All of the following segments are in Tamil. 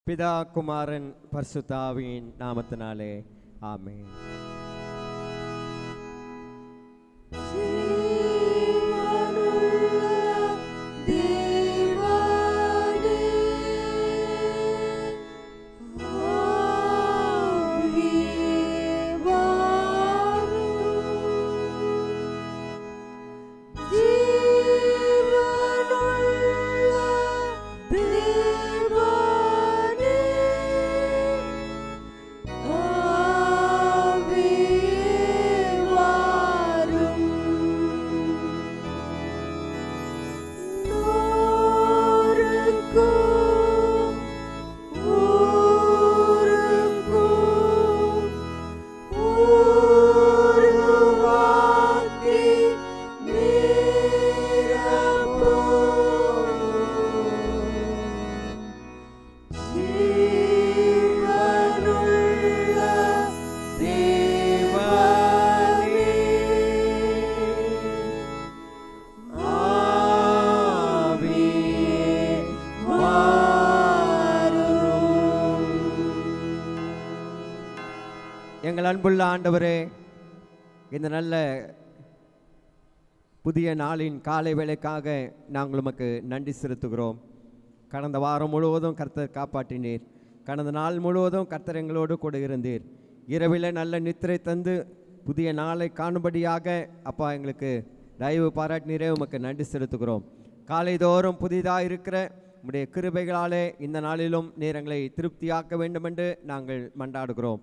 பிதா குமாரன் பரிசுத்த ஆவியின் நாமத்தினாலே ஆமென். எங்கள் அன்புள்ள ஆண்டவரே, இந்த நல்ல புதிய நாளின் காலை வேளைக்காக நாங்கள் உமக்கு நன்றி செலுத்துகிறோம். கடந்த வாரம் முழுவதும் கர்த்தர் காப்பாற்றினீர். கடந்த நாள் முழுவதும் கர்த்தர் எங்களோடு கூட இருந்தீர். இரவில் நல்ல நித்திரை தந்து புதிய நாளை காணும்படியாக அப்பா எங்களுக்கு தயவு பாராட்டினீரே, உமக்கு நன்றி செலுத்துகிறோம். காலைதோறும் புதிதாக இருக்கிற உம்முடைய கிருபைகளாலே இந்த நாளிலும் நேரங்களை திருப்தியாக்க வேண்டுமென்று நாங்கள் மன்றாடுகிறோம்.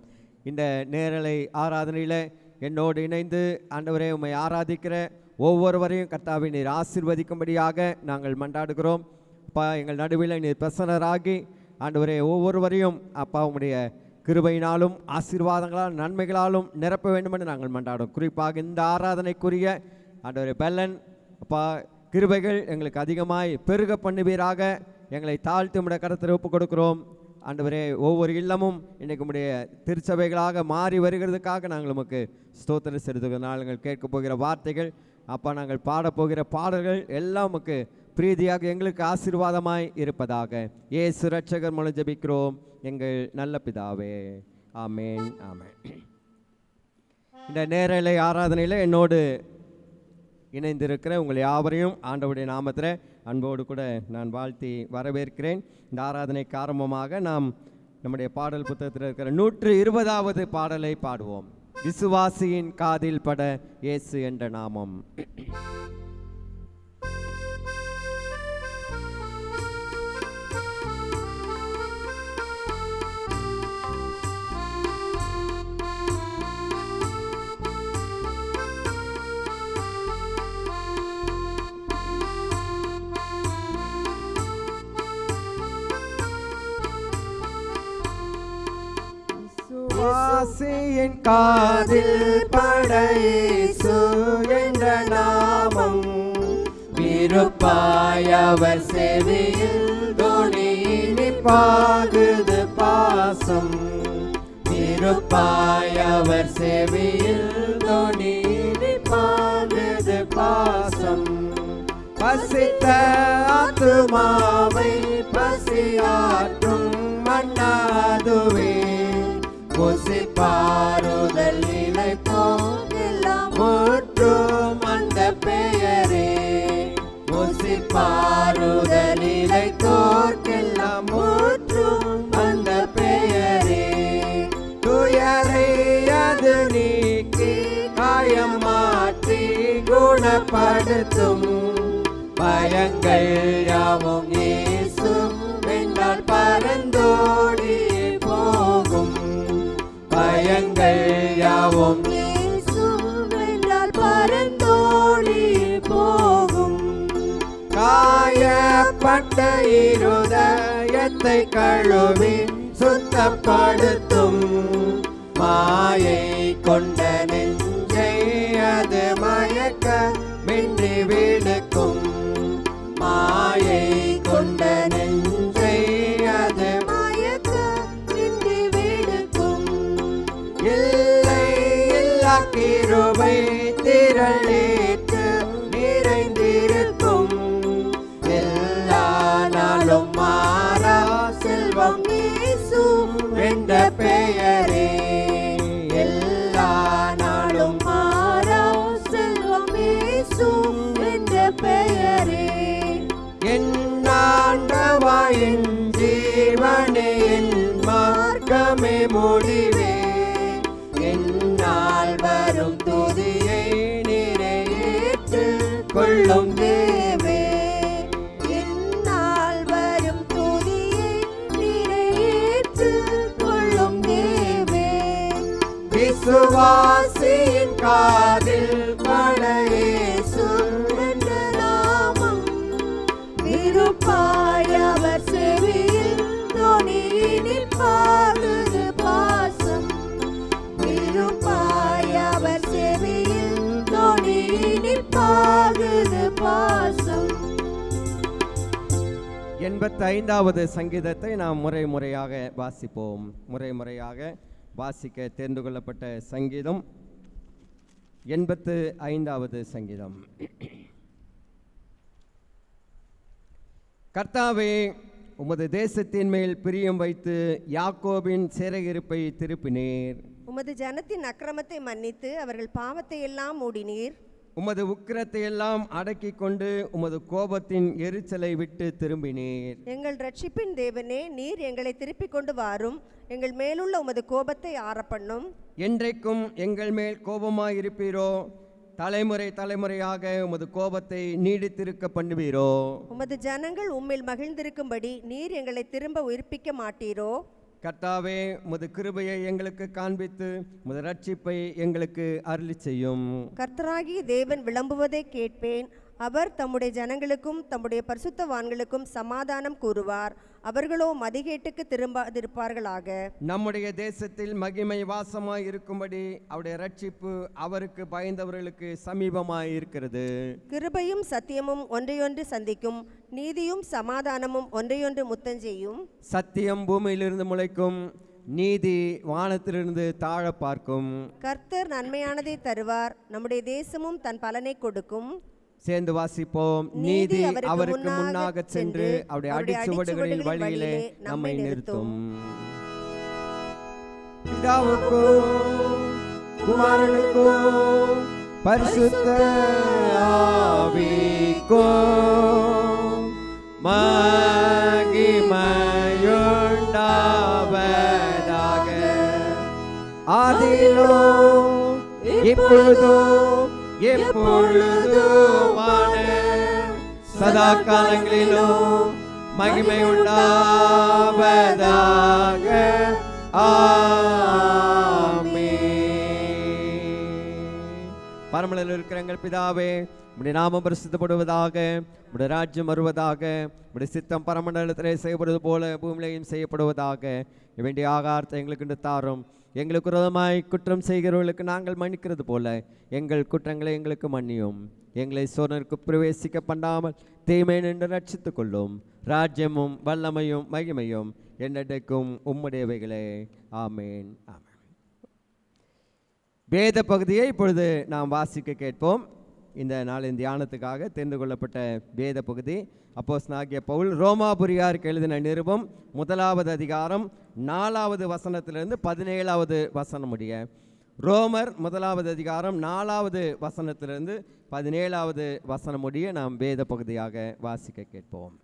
இந்த நேரலை ஆராதனையில் என்னோடு இணைந்து ஆண்டவரே உம்மை ஆராதிக்கிற ஒவ்வொருவரையும் கர்த்தாவே நீர் ஆசீர்வதிக்கும்படியாக நாங்கள் மன்றாடுகிறோம். அப்பா எங்கள் நடுவில் நீர் பிரசன்னராகி ஆண்டவரே ஒவ்வொருவரையும் அப்பா உம்முடைய கிருபையினாலும் ஆசீர்வாதங்களால் நன்மைகளாலும் நிரப்ப வேண்டுமென்று நாங்கள் மன்றாடும். குறிப்பாக இந்த ஆராதனைக்குரிய ஆண்டவரே பெல்லன் அப்பா கிருபைகள் எங்களுக்கு அதிகமாய் பெருக பண்ணுவீராக. எங்களை தாழ்த்து உம்முடைய கரத்தில் ஒப்புக் கொடுக்கிறோம். ஆண்டவரே ஒவ்வொரு இல்லமும் இன்றைக்கு உம்முடைய திருச்சபைகளாக மாறி வருகிறதுக்காக நாங்கள் உமக்கு ஸ்தோத்திரம் செலுத்துகிறோம். நாங்கள் கேட்க போகிற வார்த்தைகள் அப்பா நாங்கள் பாடப்போகிற பாடல்கள் எல்லாம் உமக்கு பிரீதியாக எங்களுக்கு ஆசீர்வாதமாய் இருப்பதாக. இயேசு இரட்சகர் மூலம் ஜெபிக்கிறோம் எங்கள் நல்ல பிதாவே, ஆமேன் ஆமேன். இந்த நேரலை ஆராதனையில் என்னோடு இணைந்திருக்கிற உங்கள் யாவரையும் ஆண்டவருடைய நாமத்தில் அன்போடு கூட நான் வாழ்த்தி வரவேற்கிறேன். இந்த ஆராதனைக்கு ஆரம்பமாக நாம் நம்முடைய பாடல் புத்தகத்தில் இருக்கிற 120வது பாடலை பாடுவோம். விசுவாசியின் காதில் பட இயேசு என்ற நாமம். விசுவாசியின் காதில் பட இயேசு என்ற நாமம், விருப்பாய் அவர் செவியில் தொனி இனிப்பாகுது பாசம். விருப்பாய் அவர் செவியில் தொனி இனிப்பாகுது பாசம். பசித்த ஆத்துமாவை பசியாற்றும் மன்னாதுவே, புசிப்பாறுதல் நிலை போகெல்லாம் முற்றும் அந்த பெயரே. புசிப்பாறுதல் நிலை தோற்கெல்லாம் முற்றும் அந்த பெயரே. துயரை அது நீக்கி காயம் மாற்றி குணப்படுத்தும். பயங்கள் யாவும் இயேசு வென்றால் பரந்தோடி போகும். பயங்கள் யாவும் இயேசுவென்றால் பரந்தோடி போகும். காயப்பட்ட இருதயத்தை கழுவி சுத்தப்படுத்தும். மாயை கொண்ட நெஞ்சை அது மயக்கமின்றி விடுக்கும். மாயை கொண்ட நெஞ்சை அது மயக்கமின்றி விடுக்கும். இல்லை இல்லா கிருபை திரளேற்று நிறைந்திருக்கும். எல்லா நாளும் மாறா செல்வம் முடிவே. என்னால் வரும் துதியை நிறைவேற்றிக் கொள்ளும் தேவே. என்னால் வரும் துதியை நிறைவேற்றிக் கொள்ளும் தேவே. விசுவாசியின் காதில் பட இயேசு என்ற நாமம் விருப்பாய் அவர் செவியில் தொனியினில் பாடுது பாசம். விருப்பாய் அவர் செவியில் தொனியினில் பாடுது பாசம். 85வது சங்கீதத்தை நாம் முறையாக வாசிப்போம். முறையாக வாசிக்க தேர்ந்து கொள்ளப்பட்ட சங்கீதம் 85வது சங்கீதம். கர்த்தாவே, உமது தேசத்தின் மேல் பிரியம் வைத்து யாக்கோபின் சிறையிருப்பை திருப்பினீர். உமது ஜனத்தின் அக்கிரமத்தை மன்னித்து அவர்கள் பாவத்தை எல்லாம் மூடினீர். உமது உக்கிரத்தை எல்லாம் அடக்கிக் கொண்டு உமது கோபத்தின் எரிச்சலை விட்டு திரும்பினீர். எங்கள் ரட்சிப்பின் தேவனே, நீர் எங்களை திருப்பிக் கொண்டு வாரும். எங்கள் மேலுள்ள உமது கோபத்தை ஆறப்பண்ணும். என்றைக்கும் எங்கள் மேல் கோபமாயிருப்பீரோ? தலைமுறையாக உமது கோபத்தை நீடித்திருக்க பண்ணுவீரோ? உமது ஜனங்கள் உம்மில் மகிழ்ந்திருக்கும்படி நீர் எங்களை திரும்ப உயிர்ப்பிக்க மாட்டீரோ? கர்த்தாவே, உமது கிருபையை எங்களுக்கு காண்பித்து உமது ரட்சிப்பை எங்களுக்கு அருளி செய்யும். கர்த்தராகிய தேவன் விளம்புவதை கேட்பேன். அவர் தம்முடைய ஜனங்களுக்கும் தம்முடைய பரிசுத்தவான்களுக்கும் சமாதானம் கூறுவார். அவர்களோ மதிகேட்டுக்கு திரும்பாதிருப்பார்களாக. நம்முடைய தேசத்தில் மகிமை வாசமாய் இருக்கும்படி அவருடைய ரட்சிப்பு அவருக்கு பயந்தவர்களுக்கு சமீபமாய் இருக்கிறது. கிருபையும் சத்தியமும் ஒன்றையொன்று சந்திக்கும், நீதியும் சமாதானமும் ஒன்றையொன்று முத்தஞ்செய்யும். சத்தியம் பூமியிலிருந்து முளைக்கும், நீதி வானத்திலிருந்து தாழ பார்க்கும். கர்த்தர் நன்மையானதை தருவார், நம்முடைய தேசமும் தன் பலனை கொடுக்கும். சேர்ந்து வாசிப்போம். நீதி அவருக்கு முன்னாக சென்று அவருடைய அடிச்சுவடுகளின் வழியிலே நம்மை நிறுத்தும். பிதாவுக்கும் குமாரனுக்கும் பரிசுத்த ஆவிக்கும் மகிமையுண்டாவதாக. ஆதியிலும் இப்பொழுதும் எப்பொழுதுமான சதா காலங்களிலும் மகிமை உண்டாவதாக. ஆமென். பரமண்டலத்தில் இருக்கிற எங்கள் பிதாவே, உம்முடைய நாமம் பரிசுத்தப்படுவதாக, உம்முடைய ராஜ்யம் வருவதாக, உம்முடைய சித்தம் பரமண்டலத்திலே செய்யப்படுவது போல பூமியிலேயும் செய்யப்படுவதாக. வேண்டிய ஆகாரத்தை எங்களுக்கு இன்று தாரும். எங்களுக்கு விரோதமாய் குற்றம் செய்கிறவர்களுக்கு நாங்கள் மன்னிக்கிறது போல எங்கள் குற்றங்களை எங்களுக்கு மன்னியும். எங்களை சோதனைக்கு பிரவேசிக்க பண்ணாமல் தீமை நின்று ரட்சித்துக் கொள்ளும். ராஜ்யமும் வல்லமையும் மகிமையும் என்னடைக்கும் உம்முடையவைகளே. ஆமேன். ஆமேன். வேத பகுதியை இப்பொழுது நாம் வாசிக்க கேட்போம். இந்த நாளின் தியானத்துக்காக தெரிந்து கொள்ளப்பட்ட வேத பகுதி அப்போஸ்தலனாகிய பவுல் ரோமாபுரியாருக்கு எழுதின நிருபம் 1வது அதிகாரம் 4வது வசனத்திலிருந்து 17வது வசனம் முடிய. ரோமர் 1வது அதிகாரம் 4வது வசனத்திலிருந்து 17வது வசனம் முடிய நாம் வேத பகுதியாக வாசிக்க கேட்போம்.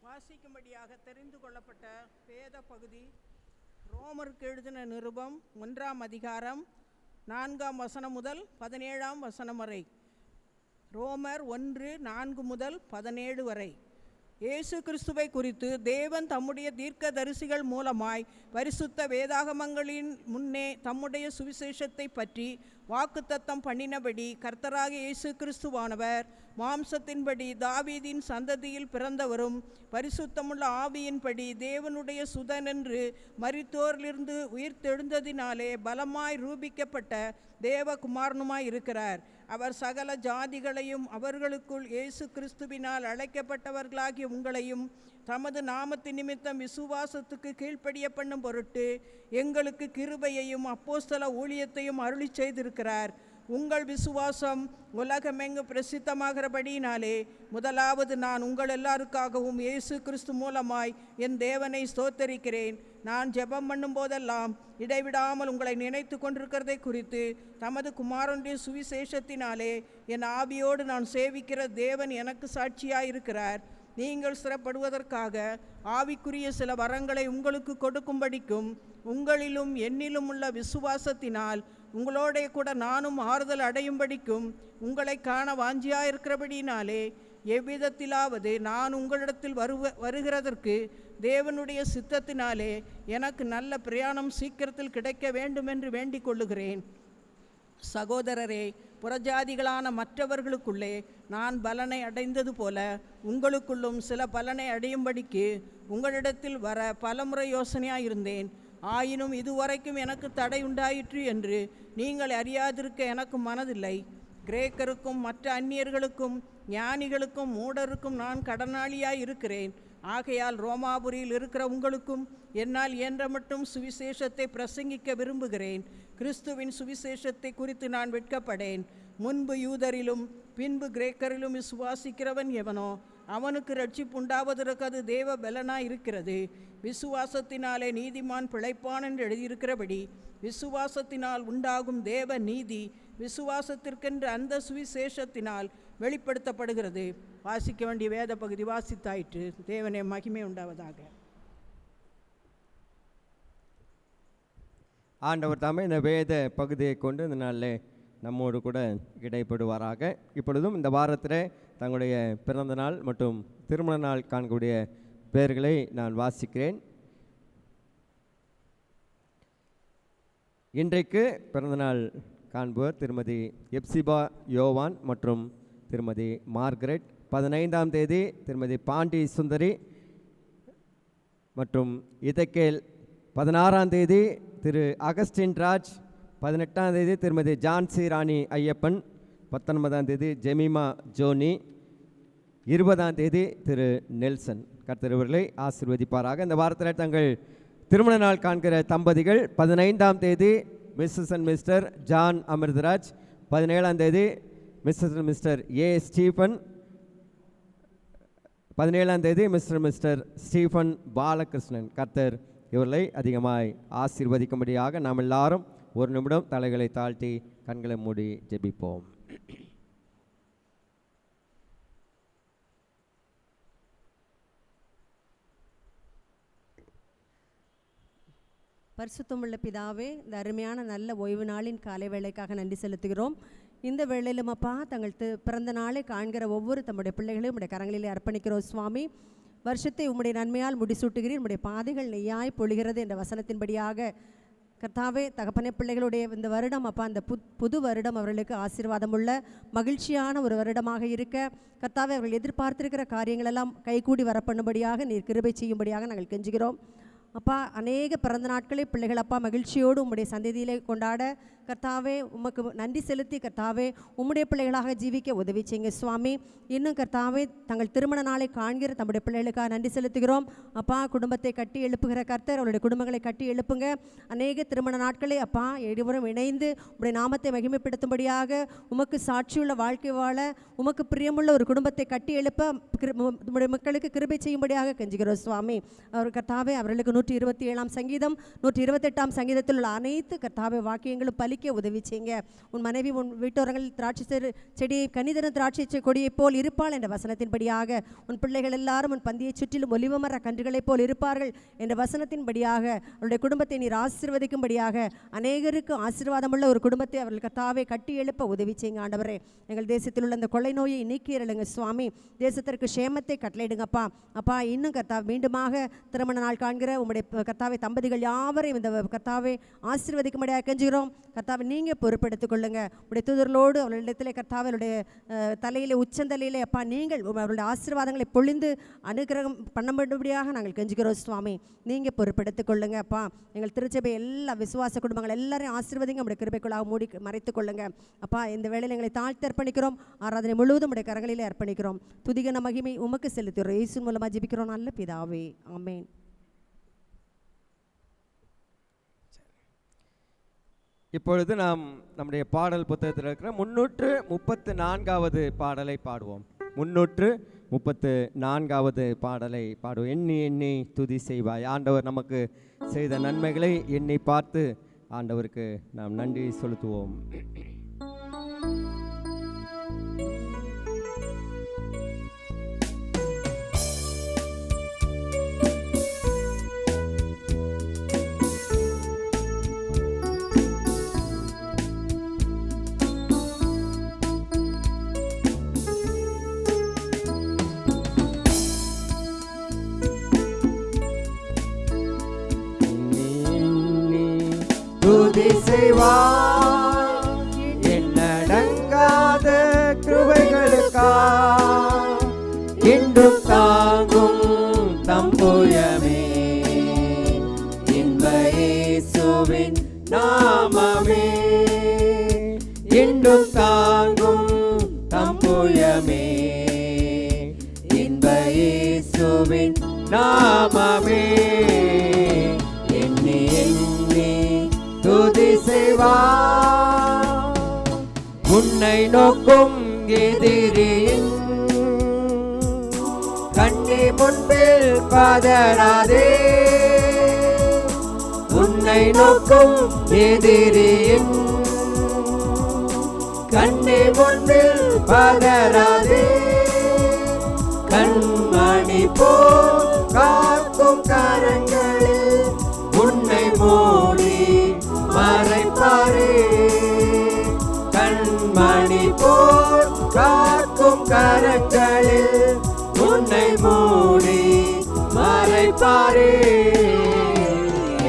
வாசிக்கும்படியாக தெரிந்து கொள்ளப்பட்ட வேத பகுதி ரோமருக்கு எழுதின நிருபம் 1ஆம் அதிகாரம் 4ஆம் வசனம் முதல் 17ஆம் வசனம் வரை. ரோமர் 1:4 முதல் 17 வரை. இயேசு கிறிஸ்துவை குறித்து தேவன் தம்முடைய தீர்க்கதரிசிகள் மூலமாய் பரிசுத்த வேதாகமங்களின் முன்னே தம்முடைய சுவிசேஷத்தை பற்றி வாக்குத்தத்தம் பண்ணினபடி கர்த்தராகிய இயேசு கிறிஸ்துவானவர் மாம்சத்தின்படி தாவீதின் சந்ததியில் பிறந்தவரும் பரிசுத்தமுள்ள ஆவியின்படி தேவனுடைய சுதனென்று மரித்தோரிலிருந்து உயிர்த்தெழுந்ததினாலே பலமாய் ரூபிக்கப்பட்ட தேவகுமாரனுமாய் இருக்கிறார். அவர் சகல ஜாதிகளையும் அவர்களுக்குள் இயேசு கிறிஸ்துவினால் அழைக்கப்பட்டவர்களாகிய உங்களையும் தமது நாமத்து நிமித்தம் விசுவாசத்துக்கு கீழ்ப்படிய பண்ணும் பொருட்டு எங்களுக்கு கிருபையையும் அப்போஸ்தல ஊழியத்தையும் அருளி செய்திருக்கிறார். உங்கள் விசுவாசம் உலகமெங்கு பிரசித்தமாகிறபடியினாலே முதலாவது நான் உங்கள் எல்லாருக்காகவும் இயேசு கிறிஸ்து மூலமாய் என் தேவனை ஸ்தோத்தரிக்கிறேன். நான் ஜெபம் பண்ணும் போதெல்லாம் இடைவிடாமல் உங்களை நினைத்து கொண்டிருக்கிறதை குறித்து தமது குமாரனுடைய சுவிசேஷத்தினாலே என் ஆவியோடு நான் சேவிக்கிற தேவன் எனக்கு சாட்சியாயிருக்கிறார். நீங்கள் சிறப்படுவதற்காக ஆவிக்குரிய சில வரங்களை உங்களுக்கு கொடுக்கும்படிக்கும் உங்களிலும் என்னிலும் உள்ள விசுவாசத்தினால் உங்களோட கூட நானும் ஆறுதல் அடையும்படிக்கும் உங்களை காண வாஞ்சியாயிருக்கிறபடினாலே எவ்விதத்திலாவது நான் உங்களிடத்தில் வருகிறதற்கு தேவனுடைய சித்தத்தினாலே எனக்கு நல்ல பிரயாணம் சீக்கிரத்தில் கிடைக்க வேண்டும் என்று வேண்டிக் கொள்ளுகிறேன். சகோதரரே, புறஜாதிகளான மற்றவர்களுக்குள்ளே நான் பலனை அடைந்தது போல உங்களுக்குள்ளும் சில பலனை அடையும்படிக்கு உங்களிடத்தில் வர பலமுறை யோசனையாயிருந்தேன். ஆயினும் இதுவரைக்கும் எனக்கு தடை உண்டாயிற்று என்று நீங்கள் அறியாதிருக்க எனக்கு மனதில்லை. கிரேக்கருக்கும் மற்ற அந்நியர்களுக்கும் ஞானிகளுக்கும் மூடருக்கும் நான் கடனாளியாய் இருக்கிறேன். ஆகையால் ரோமாபுரியில் இருக்கிற உங்களுக்கும் என்னால் இயன்ற மட்டும் சுவிசேஷத்தை பிரசங்கிக்க விரும்புகிறேன். கிறிஸ்துவின் சுவிசேஷத்தை குறித்து நான் வெட்கப்படேன். முன்பு யூதரிலும் பின்பு கிரேக்கரிலும் விசுவாசிக்கிறவன் எவனோ அவனுக்கு ரட்சிப்பு உண்டாவதற்கு அது தேவ பலனாய் இருக்கிறது. விசுவாசத்தினாலே நீதிமான் பிழைப்பான் என்று எழுதியிருக்கிறபடி விசுவாசத்தினால் உண்டாகும் தேவ நீதி விசுவாசத்திற்கென்று அந்த சுவிசேஷத்தினால் வெளிப்படுத்தப்படுகிறது. வாசிக்க வேண்டிய வேத பகுதி வாசித்தாயிற்று. தேவனே மகிமை உண்டாவதாக. ஆண்டவர் தாமே இந்த வேத பகுதியை கொண்டு இந்த நாளில் நம்மோடு கூட இடைப்படுவாராக. இப்பொழுதும் இந்த வாரத்தில் தங்களுடைய பிறந்த நாள் மற்றும் திருமண நாள் காணக்கூடிய பெயர்களை நான் வாசிக்கிறேன். இன்றைக்கு பிறந்தநாள் காண்பவர் திருமதி எப்சிபா யோவான் மற்றும் திருமதி மார்கரெட். 15ஆம் தேதி திருமதி பாண்டி சுந்தரி மற்றும் இதக்கேல். 16ஆம் தேதி திரு அகஸ்டின் ராஜ். 18ஆம் தேதி திருமதி ஜான்சி ராணி ஐயப்பன். 19ஆம் தேதி ஜெமிமா ஜோனி. 20ஆம் தேதி திரு நெல்சன். கர்த்தர் இவர்களை ஆசீர்வதிப்பாராக. இந்த வாரத்தில் தங்கள் திருமண நாள் காண்கிற தம்பதிகள் 15ஆம் தேதி Mrs and Mr John Amirtharaj. 17ஆம் தேதி Mrs and Mr A Stephen. 17ஆம் தேதி மிஸ்டர் ஸ்டீஃபன் பாலகிருஷ்ணன். கர்த்தர் இவர்களை அதிகமாய் ஆசீர்வதிக்கும்படியாக நாம் எல்லாரும் ஒரு நிமிடம் தலைகளை தாழ்த்தி கண்களை மூடி ஜெபிப்போம். பரிசுத்தமுள்ள பிதாவே, இந்த அருமையான நல்ல ஓய்வு நாளின் காலை வேளைக்காக நன்றி செலுத்துகிறோம். இந்த வேளையிலும் அப்பா தங்கள் பிறந்த நாளை காண்கிற ஒவ்வொரு தம்முடைய பிள்ளைகளையும் உடைய கரங்களிலே அர்ப்பணிக்கிறோம். சுவாமி, வருஷத்தை உம்முடைய நன்மையால் முடிசூட்டுகிறீர். உம்முடைய பாதைகள் நெய்யாய் பொழிகிறது என்ற வசனத்தின்படியாக கர்த்தாவே, தகப்பனே, பிள்ளைகளுடைய இந்த வருடம் அப்பா இந்த புது வருடம் அவர்களுக்கு ஆசீர்வாதமுள்ள மகிழ்ச்சியான ஒரு வருடமாக இருக்க கர்த்தாவே, அவர்கள் எதிர்பார்த்திருக்கிற காரியங்களெல்லாம் கைகூடி வரப்பண்ணும்படியாக நீர் கிருபை செய்யும்படியாக நாங்கள் கெஞ்சுகிறோம். அப்பா, அநேக பிறந்த நாட்களை பிள்ளைகள் அப்பா மகிழ்ச்சியோடு உம்முடைய சந்ததியிலே கொண்டாட கர்த்தாவே உமக்கு நன்றி செலுத்தி கர்த்தாவே உம்முடைய பிள்ளைகளாக ஜீவிக்க உதவி செய்யுங்க சுவாமி. இன்னும் கர்த்தாவே தங்கள் திருமண நாளை காண்கிற தம்முடைய பிள்ளைகளுக்காக நன்றி செலுத்துகிறோம். அப்பா, குடும்பத்தை கட்டி எழுப்புகிற கர்த்தர் அவருடைய குடும்பங்களை கட்டி எழுப்புங்க. அநேக திருமண நாட்களை அப்பா இருவரும் இணைந்து உம்முடைய நாமத்தை மகிமைப்படுத்தும்படியாக உமக்கு சாட்சியுள்ள வாழ்க்கை வாழ உமக்கு பிரியமுள்ள ஒரு குடும்பத்தை கட்டி எழுப்ப உம்முடைய மக்களுக்கு கிருபை செய்யும்படியாக கெஞ்சுகிறோம் சுவாமி. அவர் கர்த்தாவே அவர்களுக்கு 127ஆம் சங்கீதம் 128ஆம் சங்கீதத்தில் உள்ள அனைத்து கர்த்தாவே வாக்கியங்களும் பலிக்க உதவி செய்யுங்க. உன் மனைவி உன் வீட்டோரங்கள் திராட்சை செடியை கனிதரும் திராட்சை கொடியை போல் இருப்பாள் என்ற வசனத்தின்படியாக உன் பிள்ளைகள் எல்லாரும் உன் பந்தியை சுற்றிலும் ஒலிவமர கன்றுகளைப் போல் இருப்பார்கள் என்ற வசனத்தின்படியாக அவருடைய குடும்பத்தை நீர் ஆசீர்வதிக்கும்படியாக அநேகருக்கு ஆசீர்வாதமுள்ள ஒரு குடும்பத்தை அவர்கள் கர்த்தாவே கட்டி எழுப்ப உதவி செய்யுங்க. ஆண்டவரே, எங்கள் தேசத்தில் உள்ள அந்த கொள்ளை நோயை நீக்கிடுங்க சுவாமி. தேசத்திற்கு சேமத்தை கட்டளையிடுங்கப்பா. அப்பா, இன்னும் கர்த்தா மீண்டுமாக திருமண நாள் காண்கிற உம்முடைய கர்த்தாவே தம்பதிகள் யாவரையும் இந்த கர்த்தாவே ஆசீர்வதிக்கும்படியாக கெஞ்சுகிறோம். கர்த்தாவை நீங்கள் பொறுப்பெடுத்துக் கொள்ளுங்க. உடைய தூதர்களோடு அவர்களிடத்திலே கர்த்தாவனுடைய தலையிலே உச்சந்தலையிலே அப்பா நீங்கள் அவருடைய ஆசீர்வாதங்களை பொழிந்து அனுகிரகம் பண்ணும்படியாக நாங்கள் கெஞ்சுகிறோம் சுவாமி. நீங்கள் பொறுப்பெடுத்துக் கொள்ளுங்க அப்பா. எங்கள் திருச்சபை எல்லா விசுவாச குடும்பங்கள் எல்லாரையும் ஆசீர்வதிங்க. உடைய கிருபைக்குள்ளாக மூடி மறைத்துக் கொள்ளுங்க அப்பா. இந்த வேளையில் எங்களை தாழ்த்தி அர்ப்பணிக்கிறோம். ஆராதனை முழுவதும் உடைய கரங்களிலே அர்ப்பணிக்கிறோம். துதிகன மகிமை உமக்கு செலுத்துகிறோம். இயேசு மூலமாக ஜெபிக்கிறோம் நல்ல பிதாவே, ஆமென். இப்பொழுது நாம் நம்முடைய பாடல் புத்தகத்தில் இருக்கிற 334வது பாடலை பாடுவோம். 334வது பாடலை பாடுவோம். எண்ணி எண்ணி துதி செய்வாய். ஆண்டவர் நமக்கு செய்த நன்மைகளை எண்ணி பார்த்து ஆண்டவருக்கு நாம் நன்றி செலுத்துவோம். துதி செய்வாய் எண்ணடங்காத கிருபைகளுக்காய் இன்றும் தாங்கும் தம்புயமே இன்ப இயேசுவின் நாமமே இன்றும் தாங்கும் தம்புயமே இன்ப இயேசுவின் நாமமே எண்ணி எண்ணி துதி செய்வாய் உன்னை நோக்கும் எதிரியின் கண்ணி முன்பில் பதறாதே உன்னை நோக்கும் எதிரியின் கண்ணி முன்பில் பதறாதே கண்மணி போல் காக்கும் கரங்களில் உன்னை மூடி மறைப்பாரே கண்மணி போல் காக்கும் கரங்களில் உன்னை மூடி மறைப்பாரே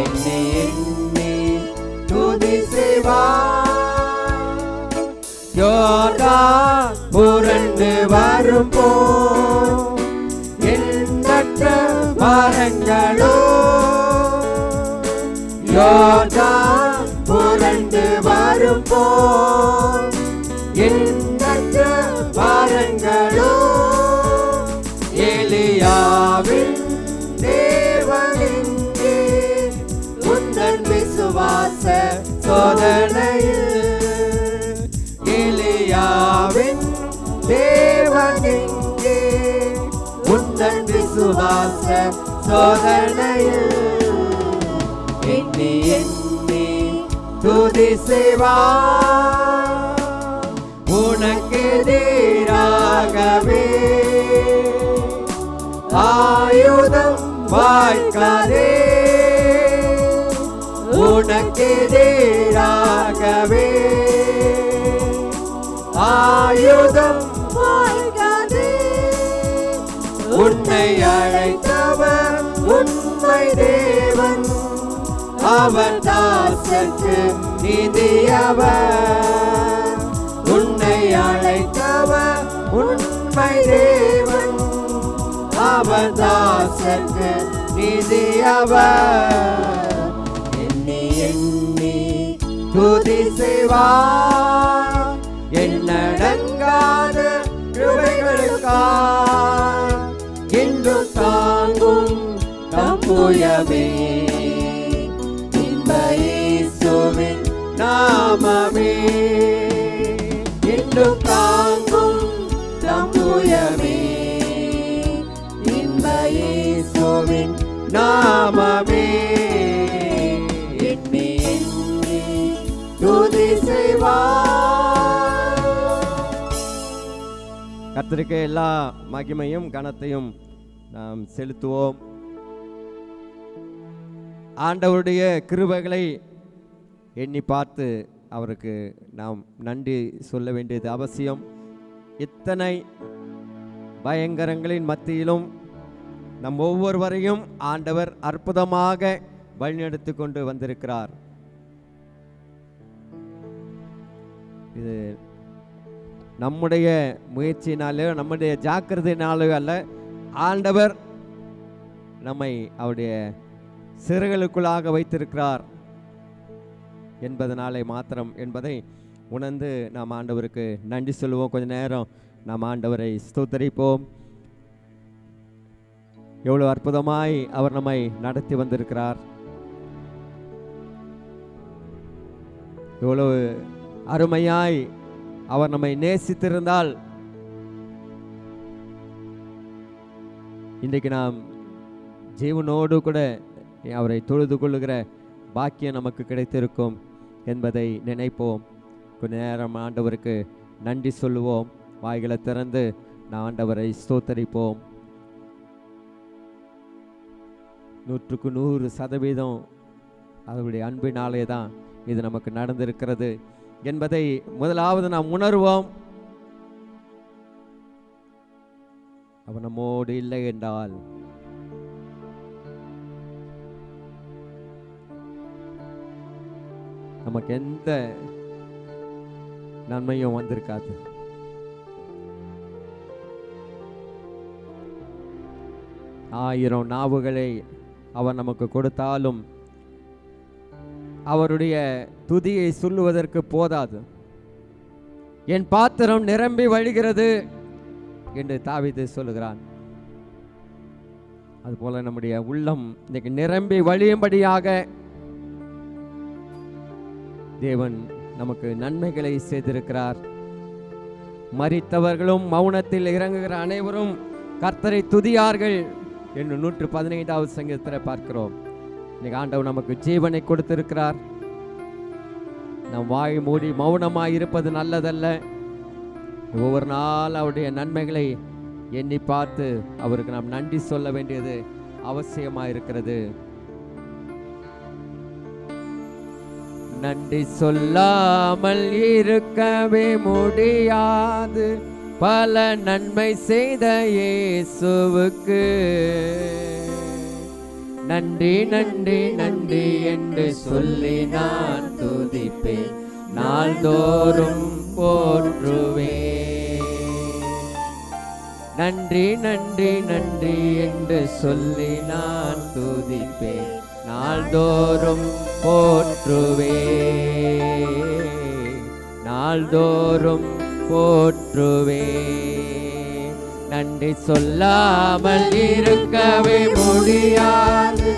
எண்ணி எண்ணி துதி செய்வாய் யோர்தான் புரண்டு வரும் போ எண்ணற்ற மரங்களோ யோர்தான் புரண்டு வரும் போ எண்ணற்ற மரங்களோ எலியாவின் தேவனிங்கே உந்தன் விசுவாச சோதனையில் எலியாவின் தேவனிங்கே உந்தன் விசுவாச சோதனையில் எண்ணி எண்ணி துதி செய்வாய் உனக்கு எதிராகவே ஆயுதம் வாய்க்காதே உனக்கு எதிராகவே ஆயுதம் வாய்க்காதே உன்னை அழைத்தவர் உண்மை தேவன் அவர் தாசற்கு நிதியவர் உன்னை அழைத்தவர் உண்மை தேவன் அவர் தாசற்கு நிதியவர் எண்ணி எண்ணி துதி செய்வாய் எண்ணடங்காத கிருபைகளுக்காய் இன்றும் தாங்கும் தம்புயமே இன்ப இயேசுவின் நாமமே இன்றும் தாங்கும் தம்புயமே இன்ப இயேசுவின் நாமமே எண்ணி எண்ணி துதி செய்வாய். கர்த்தருக்கு எல்லா மகிமையும் கனத்தையும் நாம் செலுத்துவோம். ஆண்டவருடைய கிருபைகளை எண்ணி பார்த்து அவருக்கு நாம் நன்றி சொல்ல வேண்டியது அவசியம். இத்தனை பயங்கரங்களின் மத்தியிலும் நம் ஒவ்வொருவரையும் ஆண்டவர் அற்புதமாக வழிநடத்தி கொண்டு வந்திருக்கிறார். இது நம்முடைய முயற்சினாலோ நம்முடைய ஜாக்கிரதையினாலோ அல்ல, ஆண்டவர் நம்மை அவருடைய சிறைகளுக்குள்ளாக வைத்திருக்கிறார் என்பதனாலே மாத்திரம் என்பதை உணர்ந்து நாம் ஆண்டவருக்கு நன்றி சொல்லுவோம். கொஞ்ச நேரம் நாம் ஆண்டவரை ஸ்தோத்தரிப்போம். எவ்வளவு அற்புதமாய் அவர் நம்மை நடத்தி வந்திருக்கிறார். எவ்வளவு அருமையாய் அவர் நம்மை நேசித்திருந்தால் இன்றைக்கு நாம் ஜீவனோடு கூட அவரை தொழுது கொள்ளுகிற பாக்கியம் நமக்கு கிடைத்திருக்கும் என்பதை நினைப்போம். கொஞ்ச நேரம் ஆண்டவருக்கு நன்றி சொல்லுவோம். வாய்களை திறந்து நான் ஆண்டவரை ஸ்தோத்தரிப்போம். 100% அவருடைய அன்பினாலே தான் இது நமக்கு நடந்திருக்கிறது என்பதை முதலாவது நாம் உணர்வோம். அவர் நம்மோடு இல்லை என்றால் நமக்கு எந்த நன்மையும் வந்திருக்காது. ஆயிரம் நாவுகளை அவர் நமக்கு கொடுத்தாலும் அவருடைய துதியை சொல்லுவதற்கு போதாது. என் பாத்திரம் நிரம்பி வழிகிறது என்று தாவீது சொல்லுகிறான். அதுபோல நம்முடைய உள்ளம் இன்னைக்கு நிரம்பி வழியும்படியாக தேவன் நமக்கு நன்மைகளை செய்திருக்கிறார். மரித்தவர்களும் மௌனத்தில் இறங்குகிற அனைவரும் கர்த்தரை துதியார்கள் என்று 115வது சங்கீதத்தில் பார்க்கிறோம். இன்னைக்கு ஆண்டவர் நமக்கு ஜீவனை கொடுத்திருக்கிறார். நம் வாய் மூடி மௌனமாய் இருப்பது நல்லதல்ல. ஒவ்வொரு நாள் அவருடைய நன்மைகளை எண்ணி பார்த்து அவருக்கு நாம் நன்றி சொல்ல வேண்டியது அவசியமாக இருக்கிறது. நன்றி சொல்லாமல் இருக்கவே முடியாது, பல நன்மை செய்த இயேசுவுக்கு நன்றி நன்றி நன்றி என்று சொல்லி நான் துதிப்பேன், நாள்தோறும் போற்றுவேன். நன்றி நன்றி நன்றி என்று சொல்லி நான் துதிப்பேன், நாள்தோறும் போற்றுவேன், நாள்தோறும் போற்றுவேன். நன்றி சொல்லாமல் இருக்கவே முடியாது,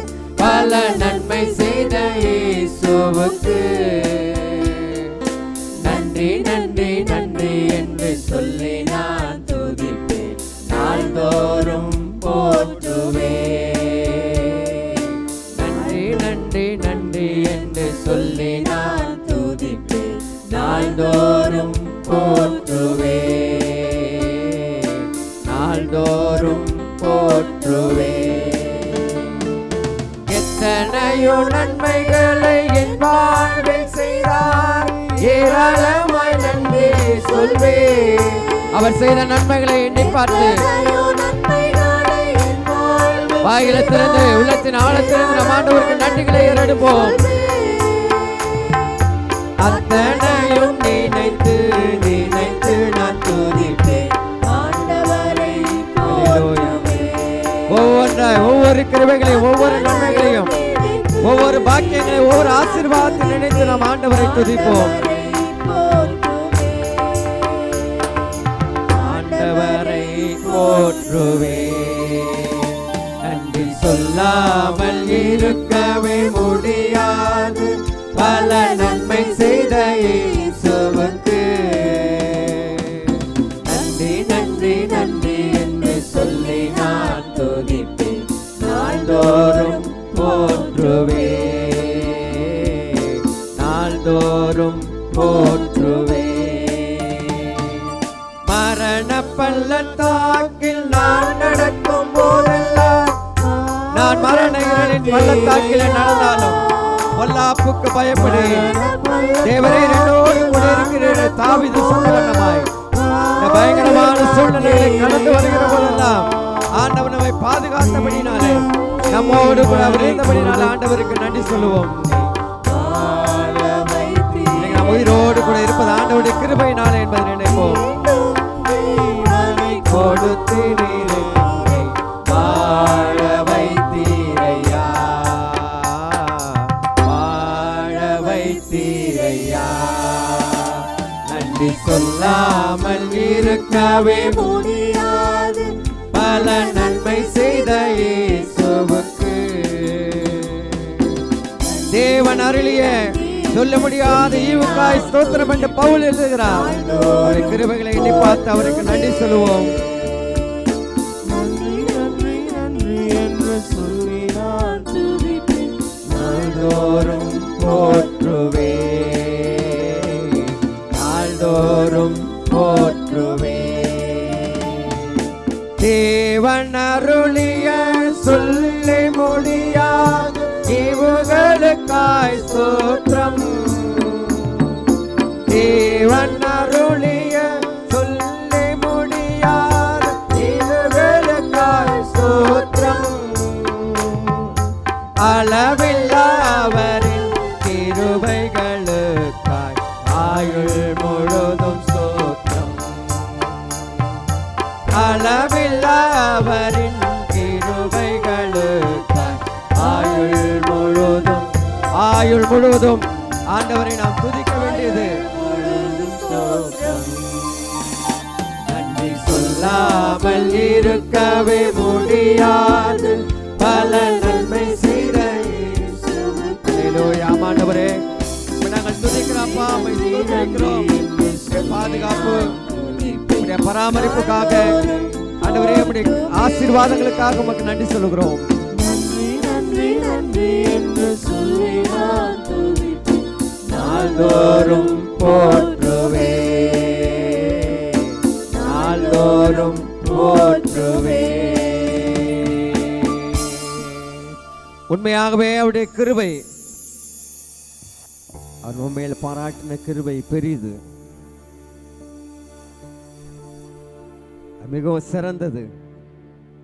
பல நன்மை செய்த இயேசுவுக்கு நன்றி நன்றி நன்றி என்று சொல்லி நான் துதிப்பேன், நாள்தோறும் போற்றுவேன். நன்றி நன்றி நன்றி என்று சொல்லி நான் துதிப்பேன், நாள்தோறும் போற்றுவேன், நாள்தோறும் போற்றுவேன். எத்தனையோ நன்மைகளை என் வாழ்வில் செய்தார், ஏராளமாய் நன்றி சொல்வேன். அவர் செய்த நன்மைகளை எண்ணி பார்த்து வாய்களை திறந்து உள்ளத்தின் ஆழத்திலிருந்து நம் ஆண்டவருக்கு நன்றிகளை ஏறெடுப்போம். அத்தனையும் நினைத்து நினைத்து நான் துதிப்பேன், ஆண்டவரை போற்றுவேன். ஒவ்வொரு கிருபைகளையும், ஒவ்வொரு நன்மைகளையும், ஒவ்வொரு பாக்கியங்களையும், ஒவ்வொரு ஆசீர்வாதத்தை நினைத்து நாம் ஆண்டவரை துதிப்போம். ஆண்டவரை போற்றுவேன். நன்றி சொல்லாமல் இருக்கவே முடியாது, பல நன்மை செய்த இயேசுவுக்கு நன்றி நன்றி நன்றி என்று சொல்லி நான் துதிப்பேன், நாள்தோறும் போற்றுவேன், நாள்தோறும் போற்றுவேன். மரண பள்ளத்தாக்கில் நான் நடக்கும் போதெல்லாம், நான் மரண இருளின் பள்ளத்தாக்கில் நடந்தாலும் பொல்லாப்புக்கு பயப்படுகிறேன். தேவரே என்னோடு கூட இருக்கிறேன். தாவீது சொன்ன வண்ணமாய் இந்த பயங்கரமான சூழ்நிலைகளை கடந்து வருகிற போதெல்லாம் ஆண்டவர் நம்மை பாதுகாத்தபடினாலே, நம்மோடு கூட அவர் இருந்தபடினாலே ஆண்டவருக்கு நன்றி சொல்லுவோம். நாம் உயிரோடு கூட இருப்பது ஆண்டவருடைய கிருபையினாலே என்பதை நினைப்போம். கொடுத்தீரே வாழ வைத்தீரையா, வாழ வைத்தீரையா. நன்றி சொல்லாமல் இருக்கவே முடியாது, பல நன்மை செய்த இயேசுவுக்கு தேவன் அருளிய சொல்ல முடியாத ஈவுக்காய் ஸ்தோத்திரம் என்று பவுல் எழுதுகிறார். அவருடைய கிருபைகளை எண்ணி பார்த்து அவருக்கு நன்றி சொல்லுவோம். நன்றி நன்றி நன்றி என்று சொல்லி நான் துதிப்பேன். நாள்தோறும் போற்றுவே, நாள்தோறும் போற்றுவே. தேவன் அருளிய சொல்லி முடியாத ஈவுகளுக்காய் ஸ்தோத்திரம். தேவன் அருளிய சொல்லி முடியாத ஈவுகளுக்காய் ஸ்தோத்திரம். அளவில்லாவரின் கிருபைகளுக்காய் ஆயுள் முழுதும் ஸ்தோத்திரம். அளவில்லாவரின் கிருபைகளுக்காய் ஆயுள் முழுவதும் ஆண்டவரை நாம் துதிக்க வேண்டியது. நன்றி சொல்லாமல் இருக்கவே முடியாது, பல நன்மை செய்த ஆண்டவரே நாங்கள் துதிக்கிறோம்ப்பா, பாதுகாப்பு பராமரிப்புக்காக ஆண்டவரே ஆசீர்வாதங்களுக்காக உமக்கு நன்றி சொல்லுகிறோம். நன்றி நன்றி நன்றி என்று சொல்லி நான் துதிப்பேன். நாள்தோறும் போற்றுவே, நாள்தோறும் போற்றுவே. உண்மையாகவே அவருடைய கிருபை, அவர் உண்மையில் பாராட்டின கிருபை பெரியது, மிகவும் சிறந்தது.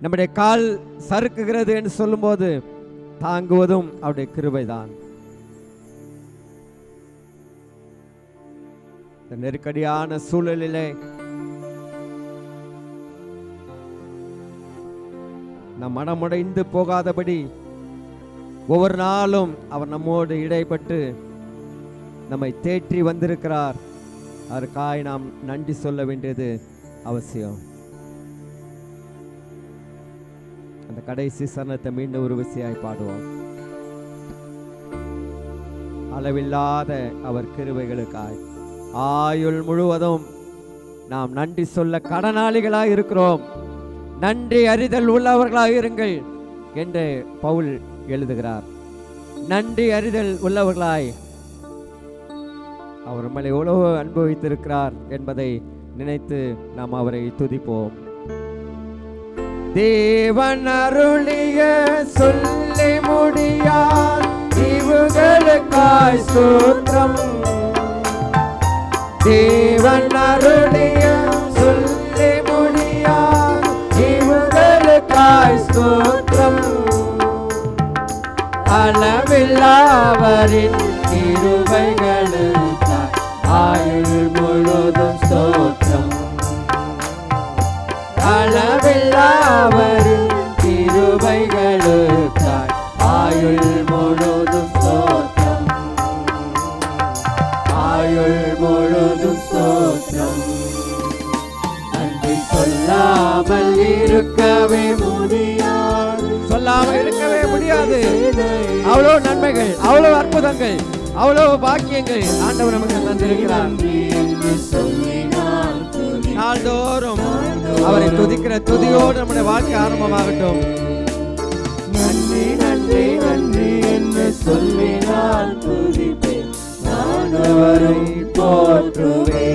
நம்முடைய கால் சறுக்குகிறது என்று சொல்லும்போது தாங்குவதும் அவருடைய கிருபைதான். நெருக்கடியான சூழலிலே நம் மனமுடைந்து போகாதபடி ஒவ்வொரு நாளும் அவர் நம்மோடு இடைப்பட்டு நம்மை தேற்றி வந்திருக்கிறார். அதற்காக நாம் நன்றி சொல்ல வேண்டியது அவசியம். அந்த கடைசி சரணத்தை மீண்டும் ஒரு விசையாய் பாடுவோம். அளவில்லாத அவர் கிருபைகளுக்காய் ஆயுள் முழுவதும் நாம் நன்றி சொல்ல கடனாளிகளாய் இருக்கிறோம். நன்றி அறிதல் உள்ளவர்களாக இருங்கள் என்று பவுல் எழுதுகிறார். நன்றி அறிதல் உள்ளவர்களாய் அவர் நம்மளை எவ்வளவு அனுபவித்திருக்கிறார் என்பதை நினைத்து நாம் அவரை துதிப்போம். தேவன் அருளிய சொல்லி முடியார் ஈவுகளுக்காய் ஸ்தோத்திரம். தேவன் அருளிய சொல்லி முடியார் ஈவுகளுக்காய் ஸ்தோத்திரம். அளவில்லாவரின் கிருபைகளுக்காய் ஆயுள் முழுதும் ஸ்தோத்திரம். அளவில்லாவரின் கிருபைகளுக்காய் ஆயுள் முழுதும் ஸ்தோத்திரம். ஆயுள் முழுதும் ஸ்தோத்திரம். நன்றி சொல்லாமல் இருக்கவே முடியாது, சொல்லாமல் இருக்கவே முடியாது. அவ்வளவு நன்மைகள், அவ்வளவு அற்புதங்கள், அவ்வளவு பாக்கியங்கள் ஆண்டவர் நமக்கு தந்திருக்கிறார். நாள்தோறும் அவரை துதிக்கிற துதியோடு நம்முடைய வாழ்க்கை ஆரம்பமாகட்டும். நன்றி நன்றி நன்றி என்று சொல்லி நான் துதிப்பேன். நாள்தோறும் போற்றுவே,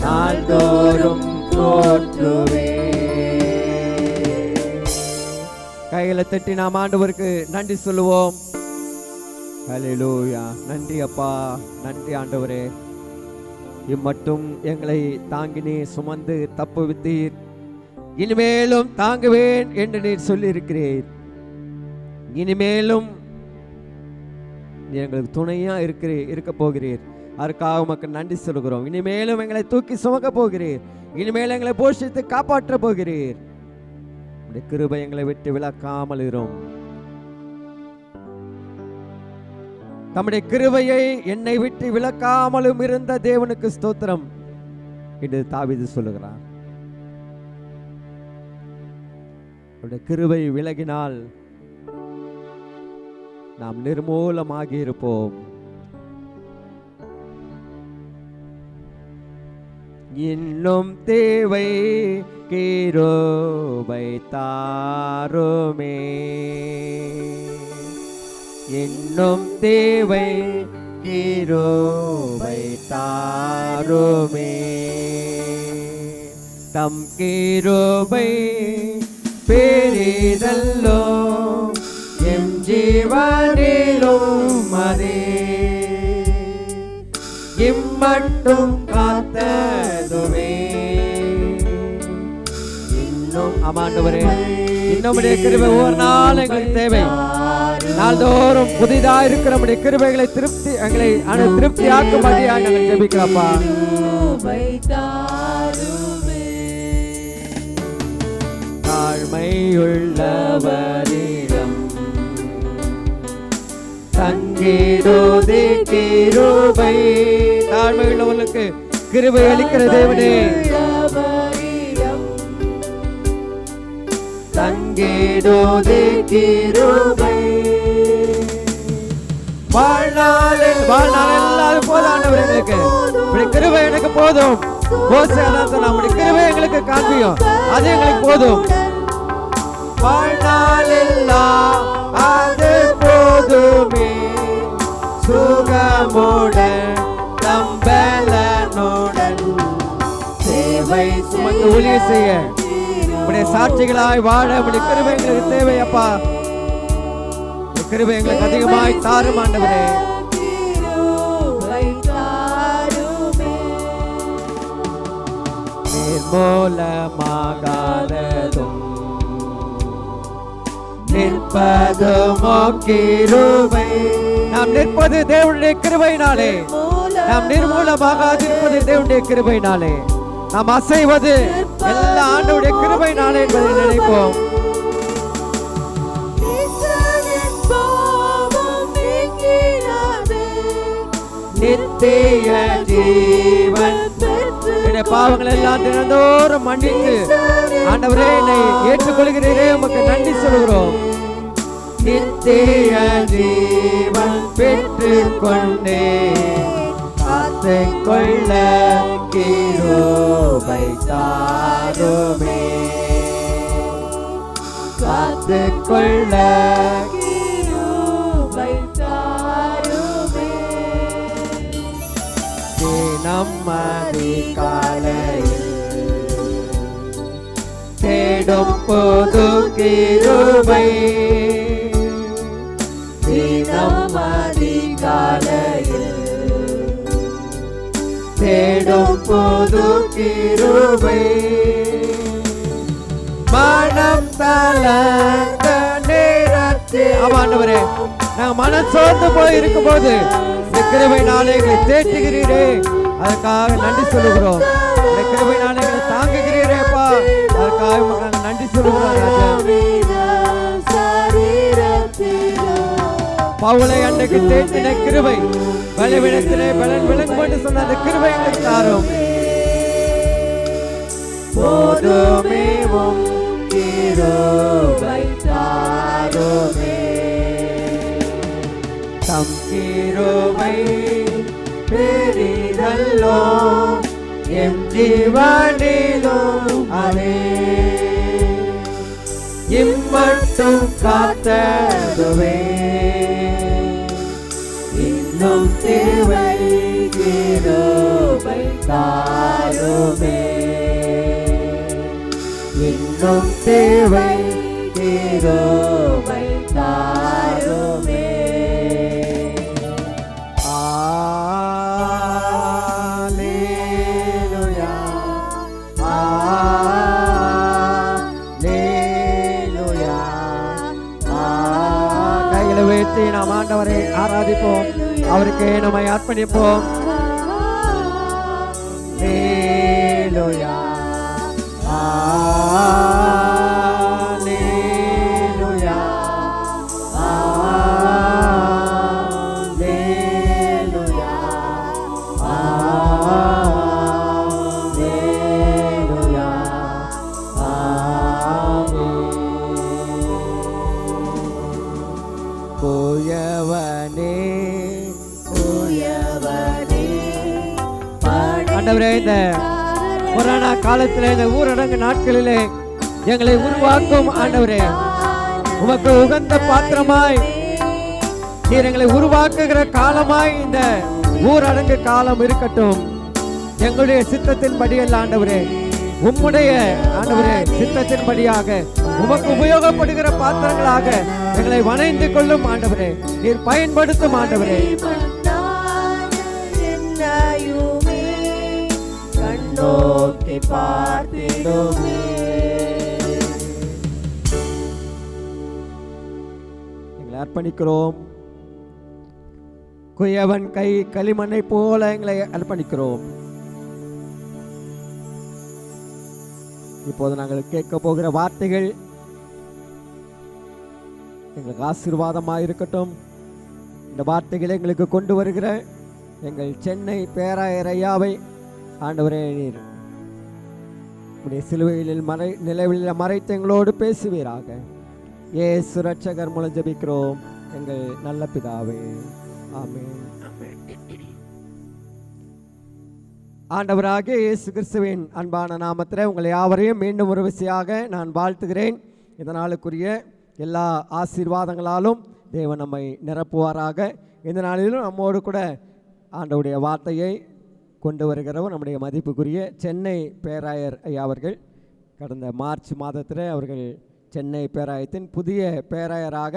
நாள்தோறும் போற்றுவே. கைகளை தட்டி நாம் ஆண்டவருக்கு நன்றி சொல்லுவோம். ஹல்லேலூயா. நன்றி அப்பா, நன்றி ஆண்டவரே. இம்மட்டும் எங்களை தாங்கினே சுமந்து தப்புவித்தீர், இனிமேலும் தாங்குவேன் என்று நீர் சொல்லியிருக்கிறீர். இனிமேலும் நீ எங்களுக்கு துணையா இருக்க போகிறீர். அதற்காக உமக்கு நன்றி சொல்கிறோம். இனிமேலும் எங்களை தூக்கி சுமக்க போகிறீர். இனிமேலும் எங்களை போஷித்து காப்பாற்ற போகிறீர். உடைய கிருபை எங்களை விட்டு விலக்காமல் இரும். தம்முடைய கிருபையை என்னை விட்டு விலக்காமலும் இருந்த தேவனுக்கு ஸ்தோத்திரம் என்று தாவீது சொல்லுகிறார். அவருடைய கிருபை விலகினால் நாம் நிர்மூலமாகி இருப்போம். இன்னும் தேவை கிருபை தாருமே, இன்னும் தேவை கிருபை தாருமே. தம் கிருபை பெரிதல்லோ எம் ஜீவனிலும் அதே, இம்மட்டும் காத்ததுவே. இன்னும் ஆமாண்டவரே, இன்னும் கிருபை ஒவ்வொரு நாள் எங்களுக்கு தேவை. நாள்தோறும் புதிதாக இருக்கிற நம்முடைய கிருபைகளை எங்களை திருப்தியாக்கும்படியாக நாங்கள் ஜெபிக்கிறோம்ப்பா. தாழ்மையுள்ளவரிடம் தங்கிடுதே கிருபை. தாழ்மையுள்ளவர்களுக்கு கிருபை அளிக்கிற தேவனே, தங்கிடுதே கிருபை. வாழ்நாளில் எல்லாரும் போதும் ஆண்டவர், எங்களுக்கு இப்படி கிருபை எனக்கு போதும். நம்முடைய கிருபை எங்களுக்கு காண்பியும், அது எங்களுக்கு போதும். வாழ்நாளெல்லாம் அது போதுமே, சுகமுடன் நம்பலனுடன் சேவை சுமந்து ஊழியம் செய்ய உடைய சாட்சிகளாய் வாழ உடைய கிருபை எங்களுக்கு தேவை அப்பா. கிருபை எங்களுக்கு அதிகமாய் தாரும் ஆண்டவரே. நிர்மூலமாகாததும் நிற்பதுமோ கிருபை. நாம் நிற்பது தேவனுடைய கிருபையினாலே, நாம் நிர்மூலமாகாதிருப்பது தேவனுடைய கிருபையினாலே, நாம் அசைவது எல்லா ஆண்டவருடைய கிருபையினாலே என்பதை நினைப்போம். நித்திய ஜீவன் என்னுடைய பாவங்கள் எல்லாம் தினந்தோறும் மன்னித்து ஆண்டவரே என்னை ஏற்றுக்கொள்கிறீரே, உமக்கு நன்றி சொல்கிறோம். நித்திய ஜீவன் பெற்றுக் கொண்டே காத்துக் கொள்ள கிருபை தாருமே, காத்துக் கொள்ள கிருபை தாருமே. நம்மதி காலையில் தேடும் போது கிருபை, நம்மதி காலையில் தேடும் போது கிருபை. மனம் தளர்ந்த நேரத்தில் ஆண்டவரே, நாங்கள் மனம் சோர்ந்து போய் இருக்கும் போது கிருபை நாளைகளை தேற்றுகிறீரே, அதற்காக நன்றி சொல்லுகிறோம். கிருபை நாளைகளை தாங்குகிறீரேப்பா, அதற்காக நாங்கள் நன்றி சொல்லுகிறோம். பவுலை அன்றைக்கு தேற்றின கிருபை, பலவீனத்திலே பலன் விளங்கும் என்று சொன்ன அந்த கிருபை எங்களுக்கு தாரும். போதுமேவும் கிருபை தாருமே, தம் கிருபை பெரிதல்லோ எம் ஜீவனிலும் அதே, இம்மட்டும் காத்ததுவே. இன்னும் தேவை கிருபை தாருமே, இன்னும் தேவை கிருபை தாருமே. Alleluia, Alleluia. கைகளை உயர்த்தி நாம் ஆண்டவரை ஆராதிப்போம், அவருக்கு நம்மை அர்ப்பணிப்போம். Alleluia, Alleluia, Alleluia, Alleluia, Amen. ஆண்டவரே, இந்த கொரோனா காலத்தில் இந்த ஊரடங்கு நாட்களிலே எங்களை உருவாக்கும் ஆண்டவரே, உமக்கு உகந்த பாத்திரமாய் நீர் எங்களை உருவாக்குகிற காலமாய் இந்த ஊரடங்கு காலம் இருக்கட்டும். எங்களுடைய சித்தத்தின்படி அல்ல ஆண்டவரே, உம்முடைய ஆண்டவரே சித்தத்தின்படியாக உமக்கு உபயோகப்படுகிற பாத்திரங்களாக எங்களை வணைந்து கொள்ளும் ஆண்டவரே, நீர் பயன்படுத்தும் ஆண்டவரே. கண்ணோக்கி பார்த்திடுமே. எங்களை அர்ப்பணிக்கிறோம். குயவன் கை களிமண்ணை போல எங்களை அர்ப்பணிக்கிறோம். இப்போது நாங்கள் கேட்க போகிற வார்த்தைகள் எங்களுக்கு ஆசீர்வாதமாக இருக்கட்டும். இந்த வார்த்தைகளை எங்களுக்கு கொண்டு வருகிற எங்கள் சென்னை பேராயர் ஐயாவை ஆண்டவரே நீர் உடைய சிலுவையில் நிலவில் மறைத்து எங்களோடு பேசுவீராக. இயேசு ரட்சகர் மூலம் ஜெபிக்கிறோம் எங்கள் நல்ல பிதாவே, ஆமென். ஆண்டவராகிய இயேசு கிறிஸ்துவின் அன்பான நாமத்தில் உங்களை யாவரையும் மீண்டும் ஒரு விசையாக நான் வாழ்த்துகிறேன். இந்த நாளுக்குரிய எல்லா ஆசீர்வாதங்களாலும் தேவன் நம்மை நிரப்புவாராக. இந்த நாளிலும் நம்மோடு கூட ஆண்டவருடைய வார்த்தையை கொண்டு வருகிறவர் நம்முடைய மதிப்புக்குரிய சென்னை பேராயர் ஐயா அவர்கள். கடந்த மார்ச் மாதத்தில் அவர்கள் சென்னை பேராயத்தின் புதிய பேராயராக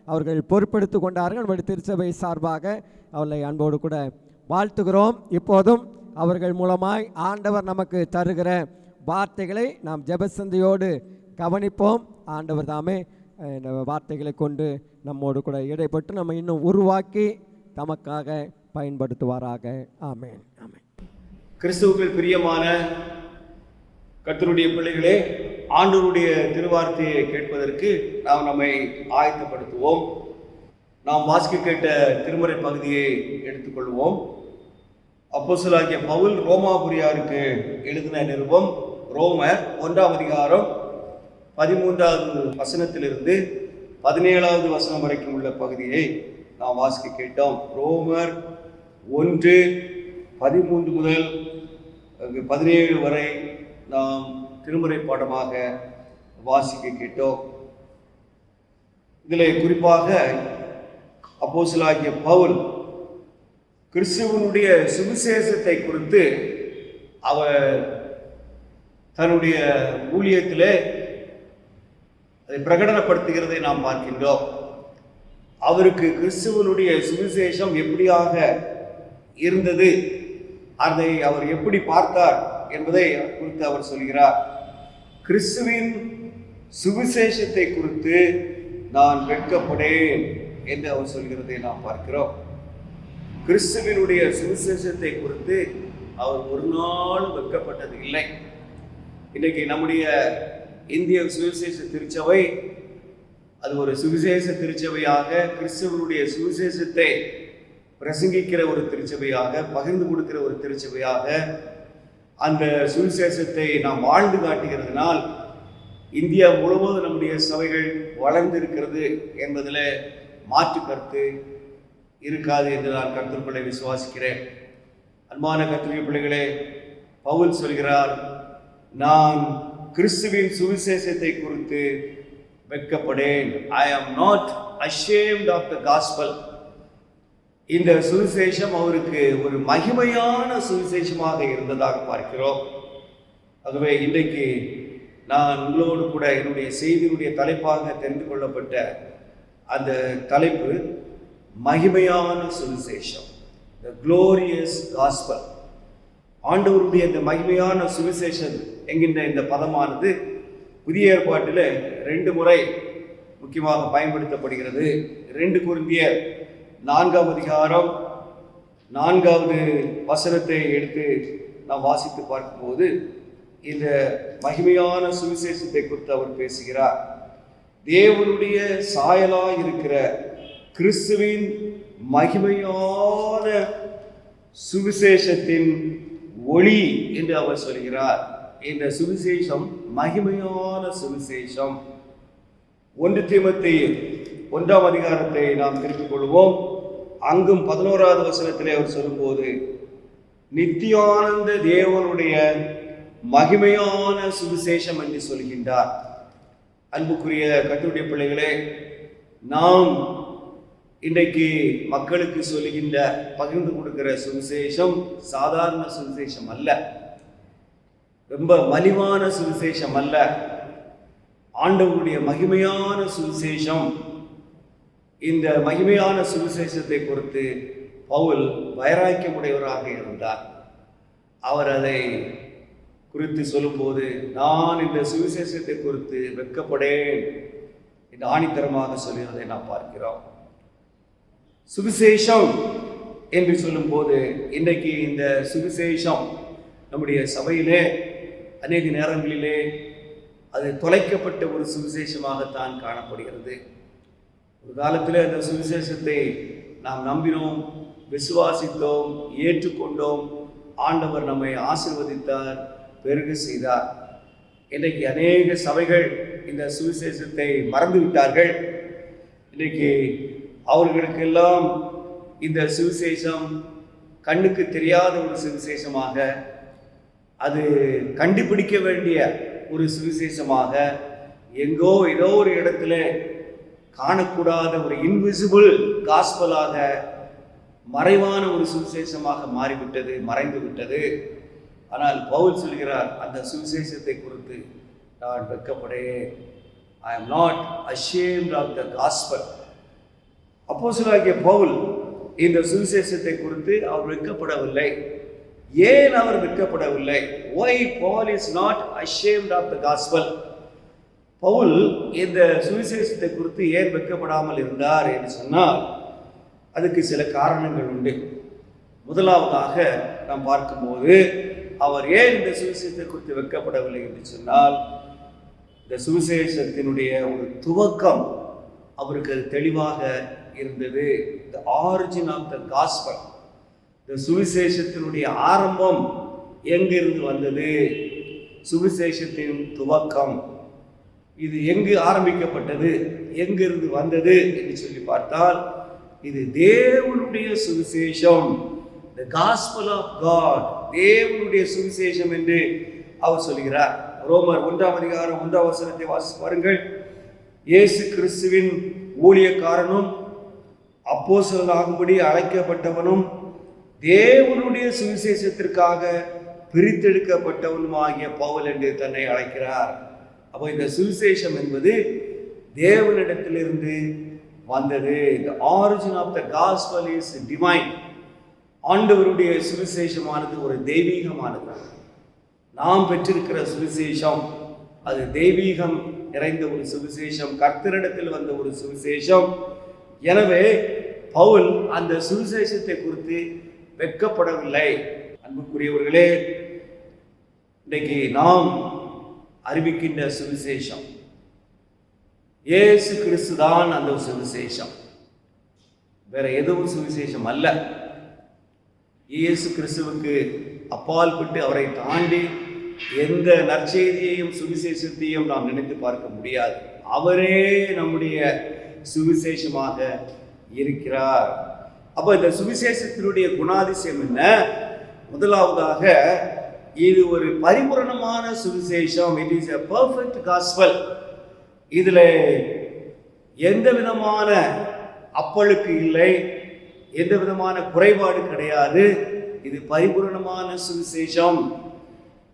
அவர்கள் பொறுப்பெடுத்து கொண்டார்கள். நம்முடைய திருச்சபை சார்பாக அவர்களை அன்போடு கூட வாழ்த்துகிறோம். இப்போதும் அவர்கள் மூலமாய் ஆண்டவர் நமக்கு தருகிற வார்த்தைகளை நாம் ஜெபசந்தியோடு கவனிப்போம். ஆண்டவர் தாமே இந்த வார்த்தைகளை கொண்டு நம்மோடு கூட இடைப்பட்டு நம்ம இன்னும் உருவாக்கி தமக்காக பயன்படுத்துவாராக. ஆமென், ஆமென். கிறிஸ்துவுக்குள் பிரியமான கர்த்தருடைய பிள்ளைகளே, ஆண்டவருடைய திருவார்த்தையை கேட்பதற்கு நாம் நம்மை ஆயத்தப்படுத்துவோம். நாம் வாசிக்க கேட்ட திருமறை பகுதியை எடுத்துக்கொள்வோம். அப்போஸ்தலனாகிய பவுல் ரோமாபுரியாருக்கு எழுதின நிருபம் ரோமர் 1ஆம் அதிகாரம் 13வது வசனத்திலிருந்து 17வது வசனம் வரைக்கும் உள்ள பகுதியை நாம் வாசிக்க கேட்டோம். ரோமர் 1:13 முதல் 17 வரை நாம் திருமுறை பாடமாக வாசிக்க கேட்டோம். இதில் குறிப்பாக அப்போஸ்தலனாகிய பவுல் கிறிஸ்துவனுடைய சுவிசேஷத்தை குறித்து அவர் தன்னுடைய ஊழியத்திலே அதை பிரகடனப்படுத்துகிறதை நாம் பார்க்கின்றோம். அவருக்கு கிறிஸ்துவனுடைய சுவிசேஷம் எப்படியாக இருந்தது, அதை அவர் எப்படி பார்த்தார் என்பதை குறித்து அவர் சொல்கிறார். கிறிஸ்துவின் சுவிசேஷத்தை குறித்து நான் வெட்கப்படேன் என்று அவர் சொல்கிறதை நாம் பார்க்கிறோம். கிறிஸ்துவினுடைய சுவிசேஷத்தை குறித்து அவர் ஒரு நாள் வெட்கப்பட்டது இல்லை. இன்றைக்கு நம்முடைய இந்திய சுவிசேஷ திருச்சபை அது ஒரு சுவிசேஷ திருச்சபையாக, கிறிஸ்துவனுடைய சுவிசேஷத்தை பிரசங்கிக்கிற ஒரு திருச்சபையாக, பகிர்ந்து கொடுக்கிற ஒரு திருச்சபையாக அந்த சுவிசேஷத்தை நாம் வாழ்ந்து காட்டுகிறதுனால் இந்தியா முழுவதும் நம்முடைய சபைகள் வளர்ந்திருக்கிறது என்பதில் மாற்று கருத்து இருக்காது என்று நான் கர்த்தருக்குள்ளே விசுவாசிக்கிறேன். அன்பான கர்த்தருடைய பிள்ளைகளே, பவுல் சொல்கிறார், நான் கிறிஸ்துவின் சுவிசேஷத்தை குறித்து வெட்கப்படேன். I am not ashamed of the gospel. இந்த சுவிசேஷம் அவருக்கு ஒரு மகிமையான சுவிசேஷமாக இருந்ததாக பார்க்கிறோம். ஆகவே இன்றைக்கு நான் உங்களோடு கூட என்னுடைய செய்தியினுடைய தலைப்பாக தெரிந்து கொள்ளப்பட்ட அந்த தலைப்பு மகிமையான சுவிசேஷம், the glorious gospel. ஆண்டவருடைய இந்த மகிமையான சுவிசேஷம் என்கின்ற இந்த பதமானது புதிய ஏற்பாட்டில் 2 முறை முக்கியமாக பயன்படுத்தப்படுகிறது. 2 கொரிந்தியர் 4ஆம் அதிகாரம் 4வது வசனத்தை எடுத்து நாம் வாசித்து பார்க்கும்போது இந்த மகிமையான சுவிசேஷத்தை குறித்து அவர் பேசுகிறார். தேவனுடைய சாயலாய் இருக்கிற கிறிஸ்துவின் மகிமையான சுவிசேஷத்தின் ஒளி என்று அவர் சொல்கிறார். இந்த சுவிசேஷம் மகிமையான சுவிசேஷம். 1 தீமோத்தேயு 1ஆம் அதிகாரத்தை நாம் திருப்பிக் கொள்வோம். அங்கும் 11வது வசனத்திலே அவர் சொல்லும்போது நித்தியானந்த தேவனுடைய மகிமையான சுவிசேஷம் என்று சொல்கின்றார். அன்புக்குரிய கர்த்தருடைய பிள்ளைகளே, நாம் இன்றைக்கு மக்களுக்கு சொல்லுகின்ற பகிர்ந்து கொடுக்கிற சுவிசேஷம் சாதாரண சுவிசேஷம் அல்ல, ரொம்ப மலிவான சுவிசேஷம் அல்ல. ஆண்டவருடைய மகிமையான சுவிசேஷம். இந்த மகிமையான சுவிசேஷத்தை குறித்து பவுல் வைராக்கியமுடையவராக இருந்தார். அவர் அதை குறித்து சொல்லும்போது, நான் இந்த சுவிசேஷத்தை குறித்து வெட்கப்படேன் என்று ஆணித்தரமாக சொல்லுவதை நாம் பார்க்கிறோம். சுவிசேஷம் என்று சொல்லும்போது இன்றைக்கு இந்த சுவிசேஷம் நம்முடைய சபையிலே அநேக நேரங்களிலே அது தொலைக்கப்பட்ட ஒரு சுவிசேஷமாகத்தான் காணப்படுகிறது. ஒரு காலத்தில் அந்த சுவிசேஷத்தை நாம் நம்பினோம், விசுவாசித்தோம், ஏற்றுக்கொண்டோம். ஆண்டவர் நம்மை ஆசீர்வதித்தார், பெருக செய்தார். இன்றைக்கு அநேக சபைகள் இந்த சுவிசேஷத்தை மறந்து விட்டார்கள். இன்றைக்கு அவர்களுக்கெல்லாம் இந்த சுவிசேஷம் கண்ணுக்கு தெரியாத ஒரு சுவிசேஷமாக, அது கண்டுபிடிக்க வேண்டிய ஒரு சுவிசேஷமாக, எங்கோ ஏதோ ஒரு இடத்துல காணக்கூடாத ஒரு இன்விசிபிள் காஸ்பலாக, மறைவான ஒரு சுவிசேஷமாக மாறிவிட்டது, மறைந்து விட்டது. ஆனால் பவுல் சொல்கிறார், அந்த சுவிசேஷத்தை குறித்து நான் வெட்கப்படேன். I am not ashamed of the gospel. அப்போஸ்தலனாகிய பவுல் இந்த சுவிசேஷத்தை குறித்து அவர் வெட்கப்படவில்லை. ஏன் அவர் வெட்கப்படவில்லை? Why Paul is not ashamed of the gospel? Pavul இந்த சுவிசேஷத்தை குறித்து ஏன் வெட்கப்படாமல் இருந்தார் என்று சொன்னால் அதுக்கு சில காரணங்கள் உண்டு. முதலாவதாக நாம் பார்க்கும்போது, அவர் ஏன் இந்த சுவிசேஷத்தை குறித்து வெட்கப்படவில்லை என்று சொன்னால், இந்த சுவிசேஷத்தினுடைய ஒரு துவக்கம் அவருக்கு அது தெளிவாக இருந்தது. The origin of the gospel, இந்த சுவிசேஷத்தினுடைய ஆரம்பம் எங்கிருந்து வந்தது? சுவிசேஷத்தின் துவக்கம் இது எங்கு ஆரம்பிக்கப்பட்டது, எங்கிருந்து வந்தது என்று சொல்லி பார்த்தால், இது தேவனுடைய சுவிசேஷம், the gospel of God, தேவனுடைய சுவிசேஷம் என்று அவர் சொல்கிறார். ரோமர் 1ஆம் அதிகாரம் 1ஆம் வசனத்தை வாசித்து பாருங்கள். இயேசு கிறிஸ்துவின் ஊழியக்காரனும் அப்போஸ்தலனாகும்படி அழைக்கப்பட்டவனும் தேவனுடைய சுவிசேஷத்திற்காக பிரித்தெடுக்கப்பட்டவனுமாகிய பவுல் என்று தன்னை அழைக்கிறார். அப்போ இந்த சுவிசேஷம் என்பது தேவனிடத்திலிருந்து வந்தது. The origin of the gospel is divine. ஆண்டவருடைய சுவிசேஷமானது ஒரு தெய்வீகமானது. நாம் பெற்றிருக்கிற சுவிசேஷம் அது தெய்வீகம் நிறைந்த ஒரு சுவிசேஷம், கர்த்தரிடத்தில் வந்த ஒரு சுவிசேஷம். எனவே பவுல் அந்த சுவிசேஷத்தை குறித்து வெட்கப்படவில்லை. அன்புக்குரியவர்களே, இன்றைக்கு நாம் அறிவிக்கின்ற சுவிசேஷம் இயேசு கிறிஸ்து தான் அந்த சுவிசேஷம், வேற எதுவும் சுவிசேஷம் அல்ல. இயேசு கிறிஸ்துவுக்கு அப்பால் பட்டு அவரை தாண்டி எந்த நற்செய்தியையும் சுவிசேஷத்தையும் நாம் நினைத்து பார்க்க முடியாது. அவரே நம்முடைய சுவிசேஷமாக இருக்கிறார். அப்ப இந்த சுவிசேஷத்தினுடைய குணாதிசயம் என்ன? முதலாவதாக, இது ஒரு பரிபூரணமான சுவிசேஷம். It is a perfect gospel. இதுல எந்த விதமான அப்பழுக்கு இல்லை, எந்த விதமான குறைபாடு கிடையாது. இது பரிபூரணமான சுவிசேஷம்.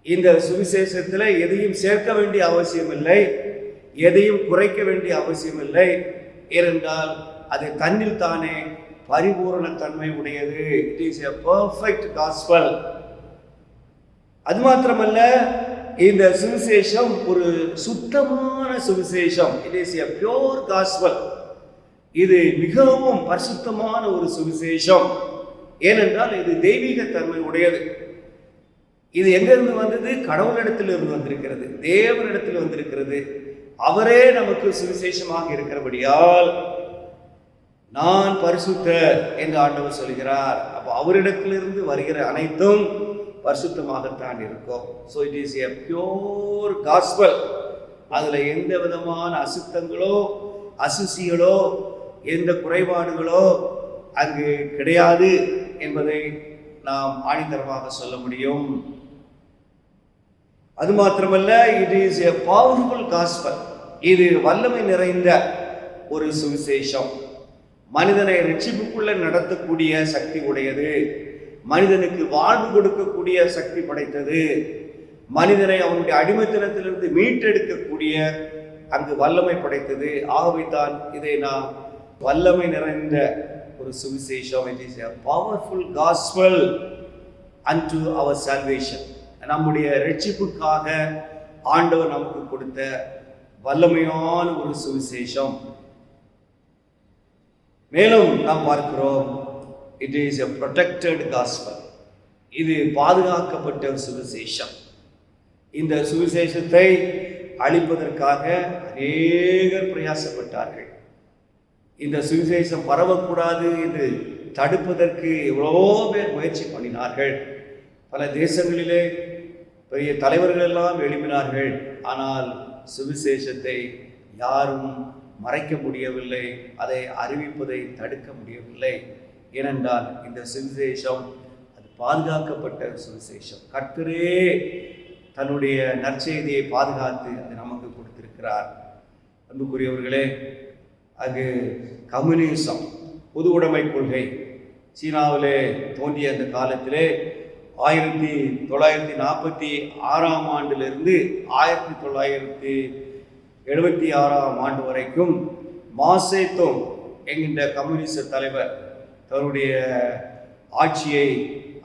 இந்த சுவிசேஷத்துல எதையும் சேர்க்க வேண்டிய அவசியம் இல்லை, எதையும் குறைக்க வேண்டிய அவசியம் இல்லை. ஏனென்றால் அது தன்னில் தானே பரிபூரண தன்மை உடையது. It is a perfect gospel. அது மாத்திரமல்ல, இந்த சுவிசேஷம் ஒரு சுத்தமான சுவிசேஷம். It is a pure gospel. இது மிகவும் பரிசுத்தமான ஒரு சுவிசேஷம். ஏனென்றால் இது தெய்வீக தன்மை உடையது. இது எங்கிருந்து வந்தது? கடவுளிடத்தில் இருந்து வந்திருக்கிறது, தேவனிடத்தில் வந்திருக்கிறது. அவரே நமக்கு சுவிசேஷமாக இருக்கிறபடியால் நான் பரிசுத்தர் என்று ஆண்டவர் சொல்கிறார். அப்போ அவரிடத்திலிருந்து வருகிற அனைத்தும் பரிசுத்தமாகத்தான் இருக்கும். So it is a pure gospel. அதில் எந்த விதமான அசுத்தங்களோ அசுசிகளோ எந்த குறைபாடுகளோ அங்கு கிடையாது என்பதை நாம் ஆணித்தரமாக சொல்ல முடியும். அது மாத்திரமல்ல, it is a powerful gospel. இது வல்லமை நிறைந்த ஒரு சுவிசேஷம். மனிதனை ரட்சிப்புக்குள்ள நடத்தக்கூடிய சக்தி உடையது, மனிதனுக்கு வாழ்வு கொடுக்கக்கூடிய சக்தி படைத்தது, மனிதனை அவனுடைய அடிமைத்தனத்திலிருந்து மீட்டெடுக்கக்கூடிய அங்கு வல்லமை படைத்தது. ஆகவே தான் இதை நாம் வல்லமை நிறைந்த ஒரு சுவிசேஷம். It is a powerful gospel and our salvation. நம்முடைய ரட்சிப்புக்காக ஆண்டவர் நமக்கு கொடுத்த வல்லமையான ஒரு சுவிசேஷம். மேலும் நாம் பார்க்கிறோம், it is a protected gospel. இது பாதுகாக்கப்பட்ட ஒரு சுவிசேஷம். இந்த சுவிசேஷத்தை அழிப்பதற்காக அநேகர் பிரயாசப்பட்டார்கள். இந்த சுவிசேஷம் பரவக்கூடாது என்று தடுப்பதற்கு எவ்வளோ பேர் முயற்சி பண்ணினார்கள். பல தேசங்களிலே பெரிய தலைவர்கள் எல்லாம் எழுப்பினார்கள். ஆனால் சுவிசேஷத்தை யாரும் மறைக்க முடியவில்லை, அதை அறிவிப்பதை தடுக்க முடியவில்லை. ஏனென்றால் இந்த சுவிசேஷம் அது பாதுகாக்கப்பட்ட சுவிசேஷம். கர்த்தரே தன்னுடைய நற்செய்தியை பாதுகாத்து அதை நமக்கு கொடுத்திருக்கிறார். அன்புக்குரியவர்களே, அது கம்யூனிசம், பொது உடைமை கொள்கை சீனாவிலே தோன்றிய அந்த காலத்திலே 1946ஆம் ஆண்டிலிருந்து 1976ஆம் ஆண்டு வரைக்கும் மாசேத்தோங் என்கின்ற கம்யூனிச தலைவர் தன்னுடைய ஆட்சியை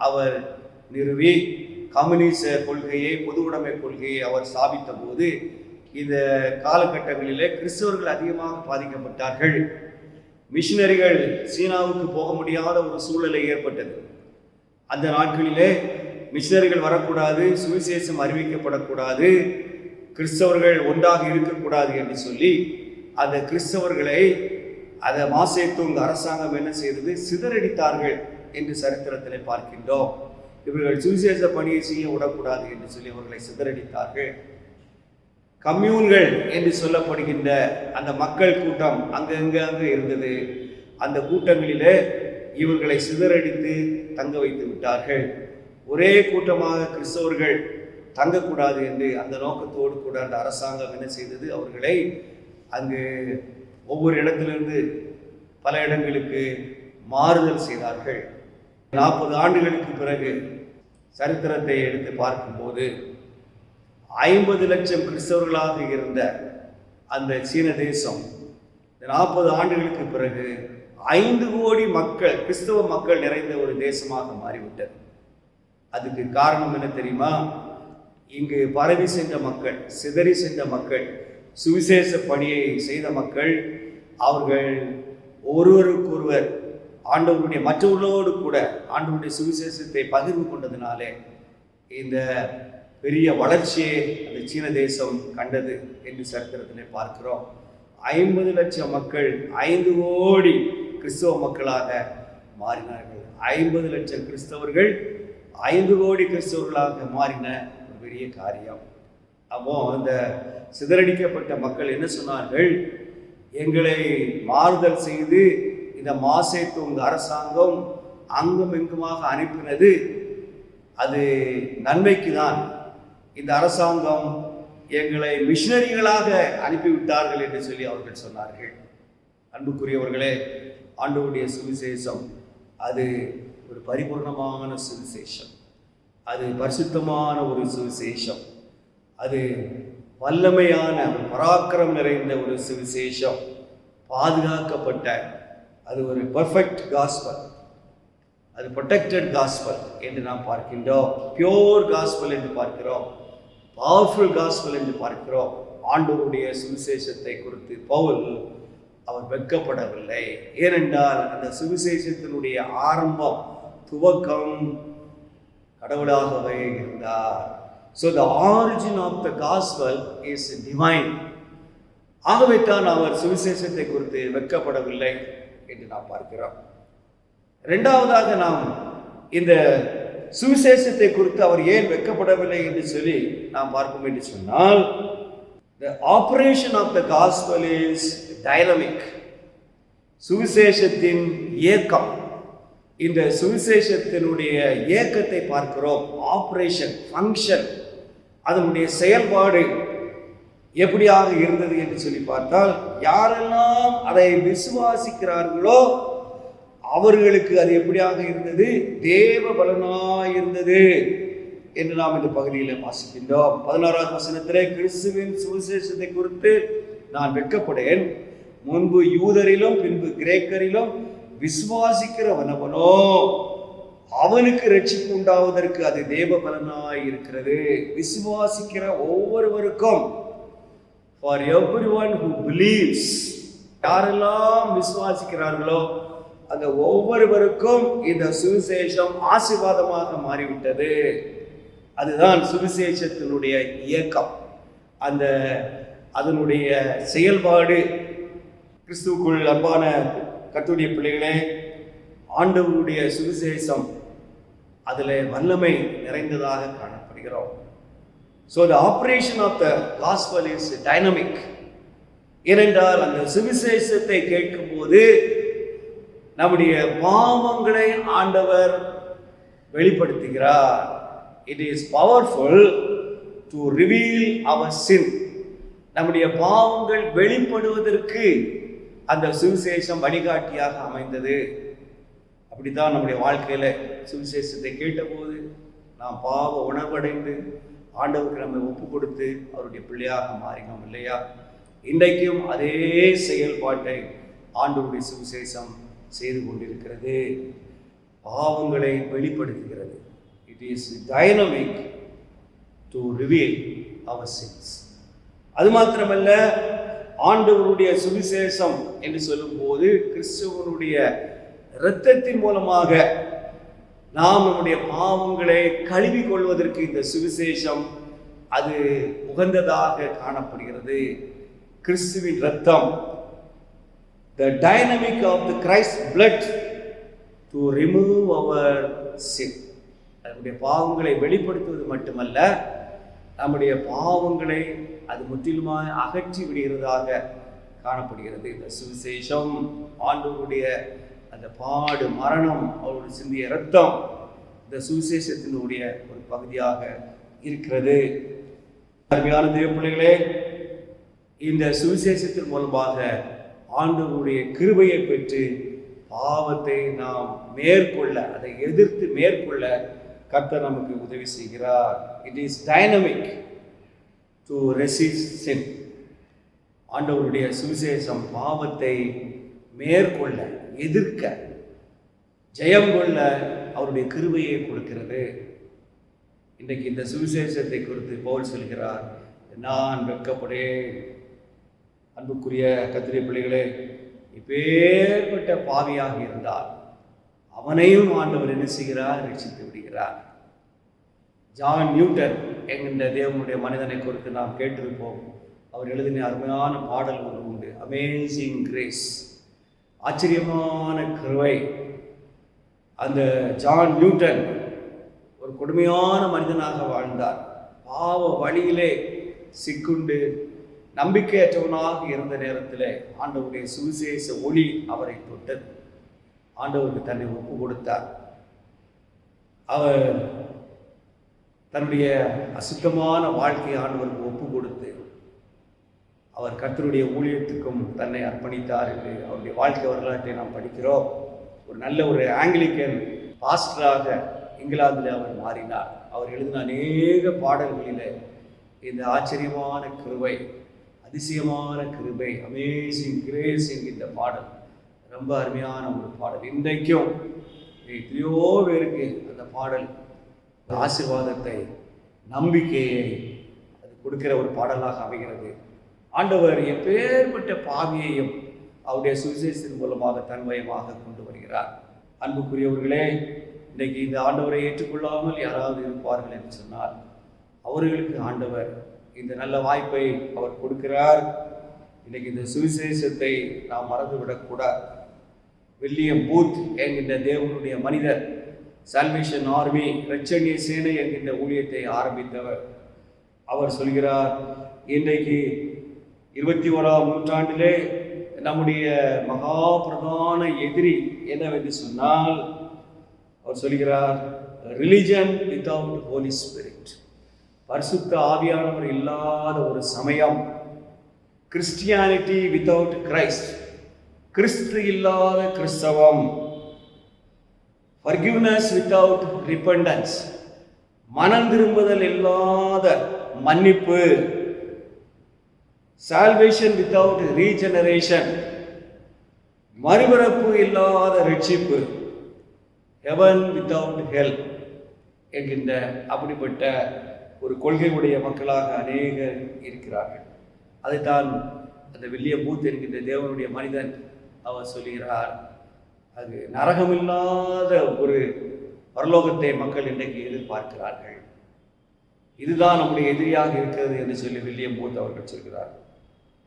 அவர் நிறுவி கம்யூனிச கொள்கையை, பொது உடைமை கொள்கையை அவர் ஸ்தாபித்த போது இந்த காலகட்டங்களிலே கிறிஸ்தவர்கள் அதிகமாக பாதிக்கப்பட்டார்கள். மிஷினரிகள் சீனாவுக்கு போக முடியாத ஒரு சூழ்நிலை ஏற்பட்டது. அந்த நாட்களிலே மிஷினரிகள் வரக்கூடாது, சுவிசேஷம் அறிவிக்கப்படக்கூடாது, கிறிஸ்தவர்கள் ஒன்றாக இருக்கக்கூடாது என்று சொல்லி அந்த கிறிஸ்தவர்களை அதை மாசேத்தோங் அரசாங்கம் என்ன செய்தது, சிதறடித்தார்கள் என்று சரித்திரத்தில் பார்க்கின்றோம். இவர்கள் சுவிசேஷ பணியை செய்ய விடக்கூடாது என்று சொல்லி அவர்களை சிதறடித்தார்கள். கம்யூன்கள் என்று சொல்லப்படுகின்ற அந்த மக்கள் கூட்டம் அங்கங்கே இருந்தது. அந்த கூட்டங்களிலே இவர்களை சிதறடித்து தங்க வைத்து விட்டார்கள். ஒரே கூட்டமாக கிறிஸ்தவர்கள் தங்கக்கூடாது என்று அந்த நோக்கத்தோடு கூட அந்த அரசாங்கம் என்ன செய்தது, அவர்களை அங்கு ஒவ்வொரு இடத்திலிருந்து பல இடங்களுக்கு மாறுதல் செய்தார்கள். 40 ஆண்டுகளுக்கு பிறகு சரித்திரத்தை எடுத்து பார்க்கும்போது 50 லட்சம் கிறிஸ்தவர்களாக இருந்த அந்த சீன தேசம் 40 ஆண்டுகளுக்கு பிறகு 5 கோடி மக்கள், கிறிஸ்தவ மக்கள் நிறைந்த ஒரு தேசமாக மாறிவிட்டது. அதுக்கு காரணம் என்ன தெரியுமா? இங்கு பரவி சென்ற மக்கள், சிதறி சென்ற மக்கள், சுவிசேஷ பணியை செய்த மக்கள், அவர்கள் ஒருவருக்கொருவர் ஆண்டவருடைய மற்றவர்களோடு கூட ஆண்டவருடைய சுவிசேஷத்தை பகிர்ந்து கொண்டதினாலே இந்த பெரிய வளர்ச்சியை அந்த சீன தேசம் கண்டது என்று சரித்திரத்திலே பார்க்கிறோம். 50 லட்சம் மக்கள் 5 கோடி கிறிஸ்தவ மக்களாக மாறினார்கள். 50 லட்சம் கிறிஸ்தவர்கள் 5 கோடி கிறிஸ்தவர்களாக மாறின ஒரு பெரிய காரியம். அப்போ அந்த சிதறடிக்கப்பட்ட மக்கள் என்ன சொன்னார்கள், எங்களை மாறுதல் செய்து இந்த மாசேத்தோங் அரசாங்கம் அங்கும் இங்குமாக அனுப்பினது அது நன்மைக்கு தான். இந்த அரசாங்கம் எங்களை மிஷினரிகளாக அனுப்பிவிட்டார்கள் என்று சொல்லி அவர்கள் சொன்னார்கள். அன்புக்குரியவர்களே, ஆண்டவருடைய சுவிசேஷம் அது ஒரு பரிபூர்ணமான சுவிசேஷம், அது பரிசுத்தமான ஒரு சுவிசேஷம், அது வல்லமையான பராக்கிரம் நிறைந்த ஒரு சுவிசேஷம், பாதுகாக்கப்பட்ட அது ஒரு பர்ஃபெக்ட் காஸ்பல், அது ப்ரொடெக்டட் காஸ்பல் என்று நாம் பார்க்கின்றோம். பியோர் காஸ்பல் என்று பார்க்கிறோம், பவர்ஃபுல் காஸ்பல் என்று பார்க்கிறோம். ஆண்டவருடைய சுவிசேஷத்தை குறித்து பவுல் அவர் வெட்கப்படவில்லை. ஏனென்றால் அந்த சுவிசேஷத்தினுடைய ஆரம்பம், துவக்கம் கடவுளாகவே இருந்தார். So the origin of the gospel is divine. ஆகவே தான் அவர் சுவிசேஷத்தை குறித்து வெட்கப்படவில்லை என்று நாம் பார்க்கிறோம். இரண்டாவதாக நாம் இந்த சுவிசேஷத்தை குறித்து அவர் ஏன் வெட்கப்படவில்லை என்று சொல்லி நாம் பார்ப்போம் என்று சொன்னால், the operation of the gospel is dynamic. சுவிசேஷத்தின் இயக்கம் இந்த சுவிசேஷத்தினுடைய இயக்கத்தை பார்க்கிறோம். ஆபரேஷன், ஃபங்க்ஷன், அதனுடைய செயல்பாடு எப்படியாக இருந்தது என்று சொல்லி பார்த்தால், யாரெல்லாம் அதை விசுவாசிக்கிறார்களோ அவர்களுக்கு அது எப்படியாக இருந்தது? தேவ பலனாய் இருந்தது என்று நாம் இந்த பகுதியில் வாசிக்கின்றோம். 16வது வசனத்திலே, கிறிஸ்துவின் சுவிசேஷத்தை குறித்து நான் வெட்கப்படேன், முன்பு யூதரிலும் பின்பு கிரேக்கரிலும் விசுவாசிக்கிறவனவனோ அவனுக்கு ரட்சிப்பு உண்டாவதற்கு அது தேவ பலனாய் இருக்கிறது. விசுவாசிக்கிற ஒவ்வொருவருக்கும், for everyone who believes, யாரெல்லாம் விசுவாசிக்கிறார்களோ அந்த ஒவ்வொருவருக்கும் இந்த சுவிசேஷம் ஆசீர்வாதமாக மாறிவிட்டது. அதுதான் சுவிசேஷத்தினுடைய இயக்கம், அதனுடைய செயல்பாடு. கிறிஸ்துவுக்குள் அன்பான கர்த்தருடைய பிள்ளைகளே, ஆண்டவருடைய சுவிசேஷம் அதில் வல்லமை நிறைந்ததாக காணப்படுகிறோம். So the operation of the gospel is dynamic. ஏனென்றால் அந்த சுவிசேஷத்தை கேட்கும்போது நம்முடைய பாவங்களை ஆண்டவர் வெளிப்படுத்துகிறார். It is powerful to reveal our sin. நம்முடைய பாவங்கள் வெளிப்படுவதற்கு அந்த சுவிசேஷம் வழிகாட்டியாக அமைந்தது. அப்படித்தான் நம்முடைய வாழ்க்கையில சுவிசேஷத்தை கேட்டபோது நாம் பாவ உணர்வடைந்து ஆண்டவருக்கு நம்மை ஒப்பு கொடுத்து அவருடைய பிள்ளையாக மாறினோம் இல்லையா? இன்றைக்கும் அதே செயல்பாட்டை ஆண்டவருடைய சுவிசேஷம் செய்து கொண்டிருக்கிறது. பாவங்களை வெளிப்படுத்துகிறது. It is dynamic to reveal our sins. அது மாத்திரமல்ல, ஆண்டவருடைய சுவிசேஷம் என்று சொல்லும்போது கிறிஸ்துவனுடைய இரத்தத்தின் மூலமாக நாம் நம்முடைய பாவங்களை கழுவி கொள்வதற்கு இந்த சுவிசேஷம் அது உகந்ததாக காணப்படுகிறது. கிறிஸ்துவின் இரத்தம், the dynamic of the Christ blood to remove our sin. நம்முடைய பாவங்களை வெளிப்படுத்துவது மட்டுமல்ல, நம்முடைய பாவங்களை அது முற்றிலுமாக அகற்றி விடுகிறதாக காணப்படுகிறது. இந்த சுவிசேஷம் ஆண்டவருடைய அந்த பாடு, மரணம், அவருடைய சிந்திய இரத்தம் இந்த சுவிசேஷத்தினுடைய ஒரு பகுதியாக இருக்கிறது. அருமையான தேவ பிள்ளைகளே, இந்த சுவிசேஷத்தின் மூலமாக ஆண்டவருடைய கிருபையை பெற்று பாவத்தை நாம் மேற்கொள்ள, அதை எதிர்த்து மேற்கொள்ள கர்த்தர் நமக்கு உதவி செய்கிறார். It is dynamic to resist sin. ஆண்டவருடைய சுவிசேஷம் பாவத்தை மேற்கொள்ள, எதிர்க்க, ஜெயம் கொள்ள அவருடைய கிருபையை கொடுக்கிறது. இன்றைக்கு இந்த சுவிசேஷத்தை குறித்து பவுல் சொல்கிறார், நான் வெட்கப்படேன். அன்புக்குரிய கர்த்தருடைய பிள்ளைகளே, இப்பேற்பட்ட பாவியாக இருந்தால் அவனையும் ஆண்டவர் என்ன செய்கிறார்? ரட்சித்து விடுகிறார். ஜான் நியூட்டன் என்கின்ற தேவனுடைய மனிதனை குறித்து நாம் கேட்டிருப்போம். அவர் எழுதின அருமையான பாடல் ஒன்று உண்டு, அமேசிங் கிரேஸ், ஆச்சரியமான கிருபை. அந்த ஜான் நியூட்டன் ஒரு கொடுமையான மனிதனாக வாழ்ந்தார். பாவ வழியிலே சிக்குண்டு நம்பிக்கையற்றவனாக இருந்த நேரத்தில் ஆண்டவருடைய சுவிசேஷ ஒளி அவரை தொட்டது. ஆண்டவருக்கு தன்னை ஒப்பு கொடுத்தார். அவர் தன்னுடைய அசுத்தமான வாழ்க்கையை ஆண்டவருக்கு ஒப்பு கொடுத்து அவர் கர்த்தருடைய ஊழியத்துக்கும் தன்னை அர்ப்பணித்தார் என்று அவருடைய வாழ்க்கை வரலாற்றை நாம் படிக்கிறோம். ஒரு நல்ல ஒரு ஆங்கிலிக்கன் பாஸ்டராக இங்கிலாந்தில் அவர் மாறினார். அவர் எழுதின அநேக பாடல்களில் இந்த ஆச்சரியமான கிருபை, அதிசயமான கிருபை, அமேசிங் கிரேஸ் என்கின்ற பாடல் ரொம்ப அருமையான ஒரு பாடல். இன்றைக்கும் எத்தனையோ பேருக்கு அந்த பாடல் ஆசீர்வாதத்தை, நம்பிக்கையை அது கொடுக்கிற ஒரு பாடலாக அமைகிறது. ஆண்டவர் எப்பேற்பட்ட பாவியையும் அவருடைய சுவிசேஷத்தின் மூலமாக தன்மயமாக கொண்டு வருகிறார். அன்புக்குரியவர்களே, இன்றைக்கு இந்த ஆண்டவரை ஏற்றுக்கொள்ளாமல் யாராவது இருப்பார்கள் என்று சொன்னால் அவர்களுக்கு ஆண்டவர் இந்த நல்ல வாய்ப்பை அவர் கொடுக்கிறார். இன்றைக்கு இந்த சுவிசேஷத்தை நாம் மறந்துவிடக்கூடாது. வில்லியம் பூத் என்கின்ற தேவனுடைய மனிதர் சால்வேஷன் ஆர்மி, இரட்சணிய சேனை என்கின்ற ஊழியத்தை ஆரம்பித்தவர். அவர் சொல்கிறார், இன்றைக்கு 21ஆம் நூற்றாண்டிலே நம்முடைய மகா பிரதான எதிரி என்னவென்று சொன்னால் அவர் சொல்கிறார், ரிலிஜன் வித்தவுட் ஹோலி ஸ்பிரிட், பரிசுத்த ஆவியானவர் இல்லாத ஒரு சமயம், கிறிஸ்டியானிட்டி வித்தவுட் கிரைஸ்ட், கிறிஸ்து இல்லாத கிறிஸ்தவம், forgiveness without repentance, மனம் திரும்புதல் இல்லாத மன்னிப்பு, salvation without regeneration, மறுபிறப்பு இல்லாத ரட்சிப்பு, heaven without hell என்கின்ற அப்படிப்பட்ட ஒரு கொள்கையுடைய மக்களாக அநேகர் இருக்கிறார்கள். அதைத்தான் அந்த வில்லியம் பூத் என்கின்ற தேவனுடைய மனிதன் அவர் சொல்கிறார், அது நரகமில்லாத ஒரு பரலோகத்தை மக்கள் இன்றைக்கு எதிர்பார்க்கிறார்கள். இதுதான் நம்முடைய எதிரியாக இருக்கிறது என்று சொல்லி வில்லியம் பூத் அவர்கள் சொல்கிறார்.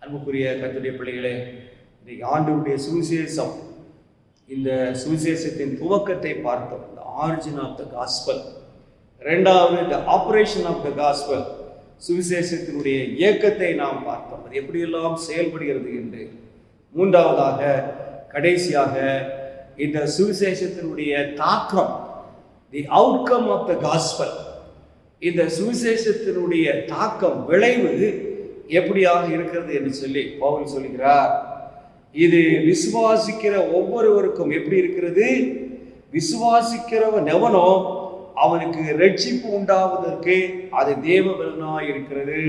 அன்புக்குரிய கர்த்தருடைய பிள்ளைகளே, இன்றைக்கு ஆண்டவருடைய சுவிசேஷம், இந்த சுவிசேஷத்தின் துவக்கத்தை பார்த்தோம், இந்த ஆரிஜின் ஆஃப் த காஸ்பல். இரண்டாவது இந்த ஆபரேஷன் ஆஃப் த காஸ்பல், சுவிசேஷத்தினுடைய இயக்கத்தை நாம் பார்த்தோம், அது எப்படியெல்லாம் செயல்படுகிறது என்று. மூன்றாவதாக கடைசியாக இந்த சுவிசேஷத்தினுடைய தாக்கம், the outcome of the gospel, இந்த சுவிசேஷத்தினுடைய தாக்கம், விளைவு எப்படியாக இருக்கிறது என்று சொல்லி பவுல் சொல்கிறார். இது விசுவாசிக்கிற ஒவ்வொருவருக்கும் எப்படி இருக்கிறது? விசுவாசிக்கிறவன் எவனோ அவனுக்கு ரட்சிப்பு உண்டாவதற்கு அது தேவ பலனாய் இருக்கிறது.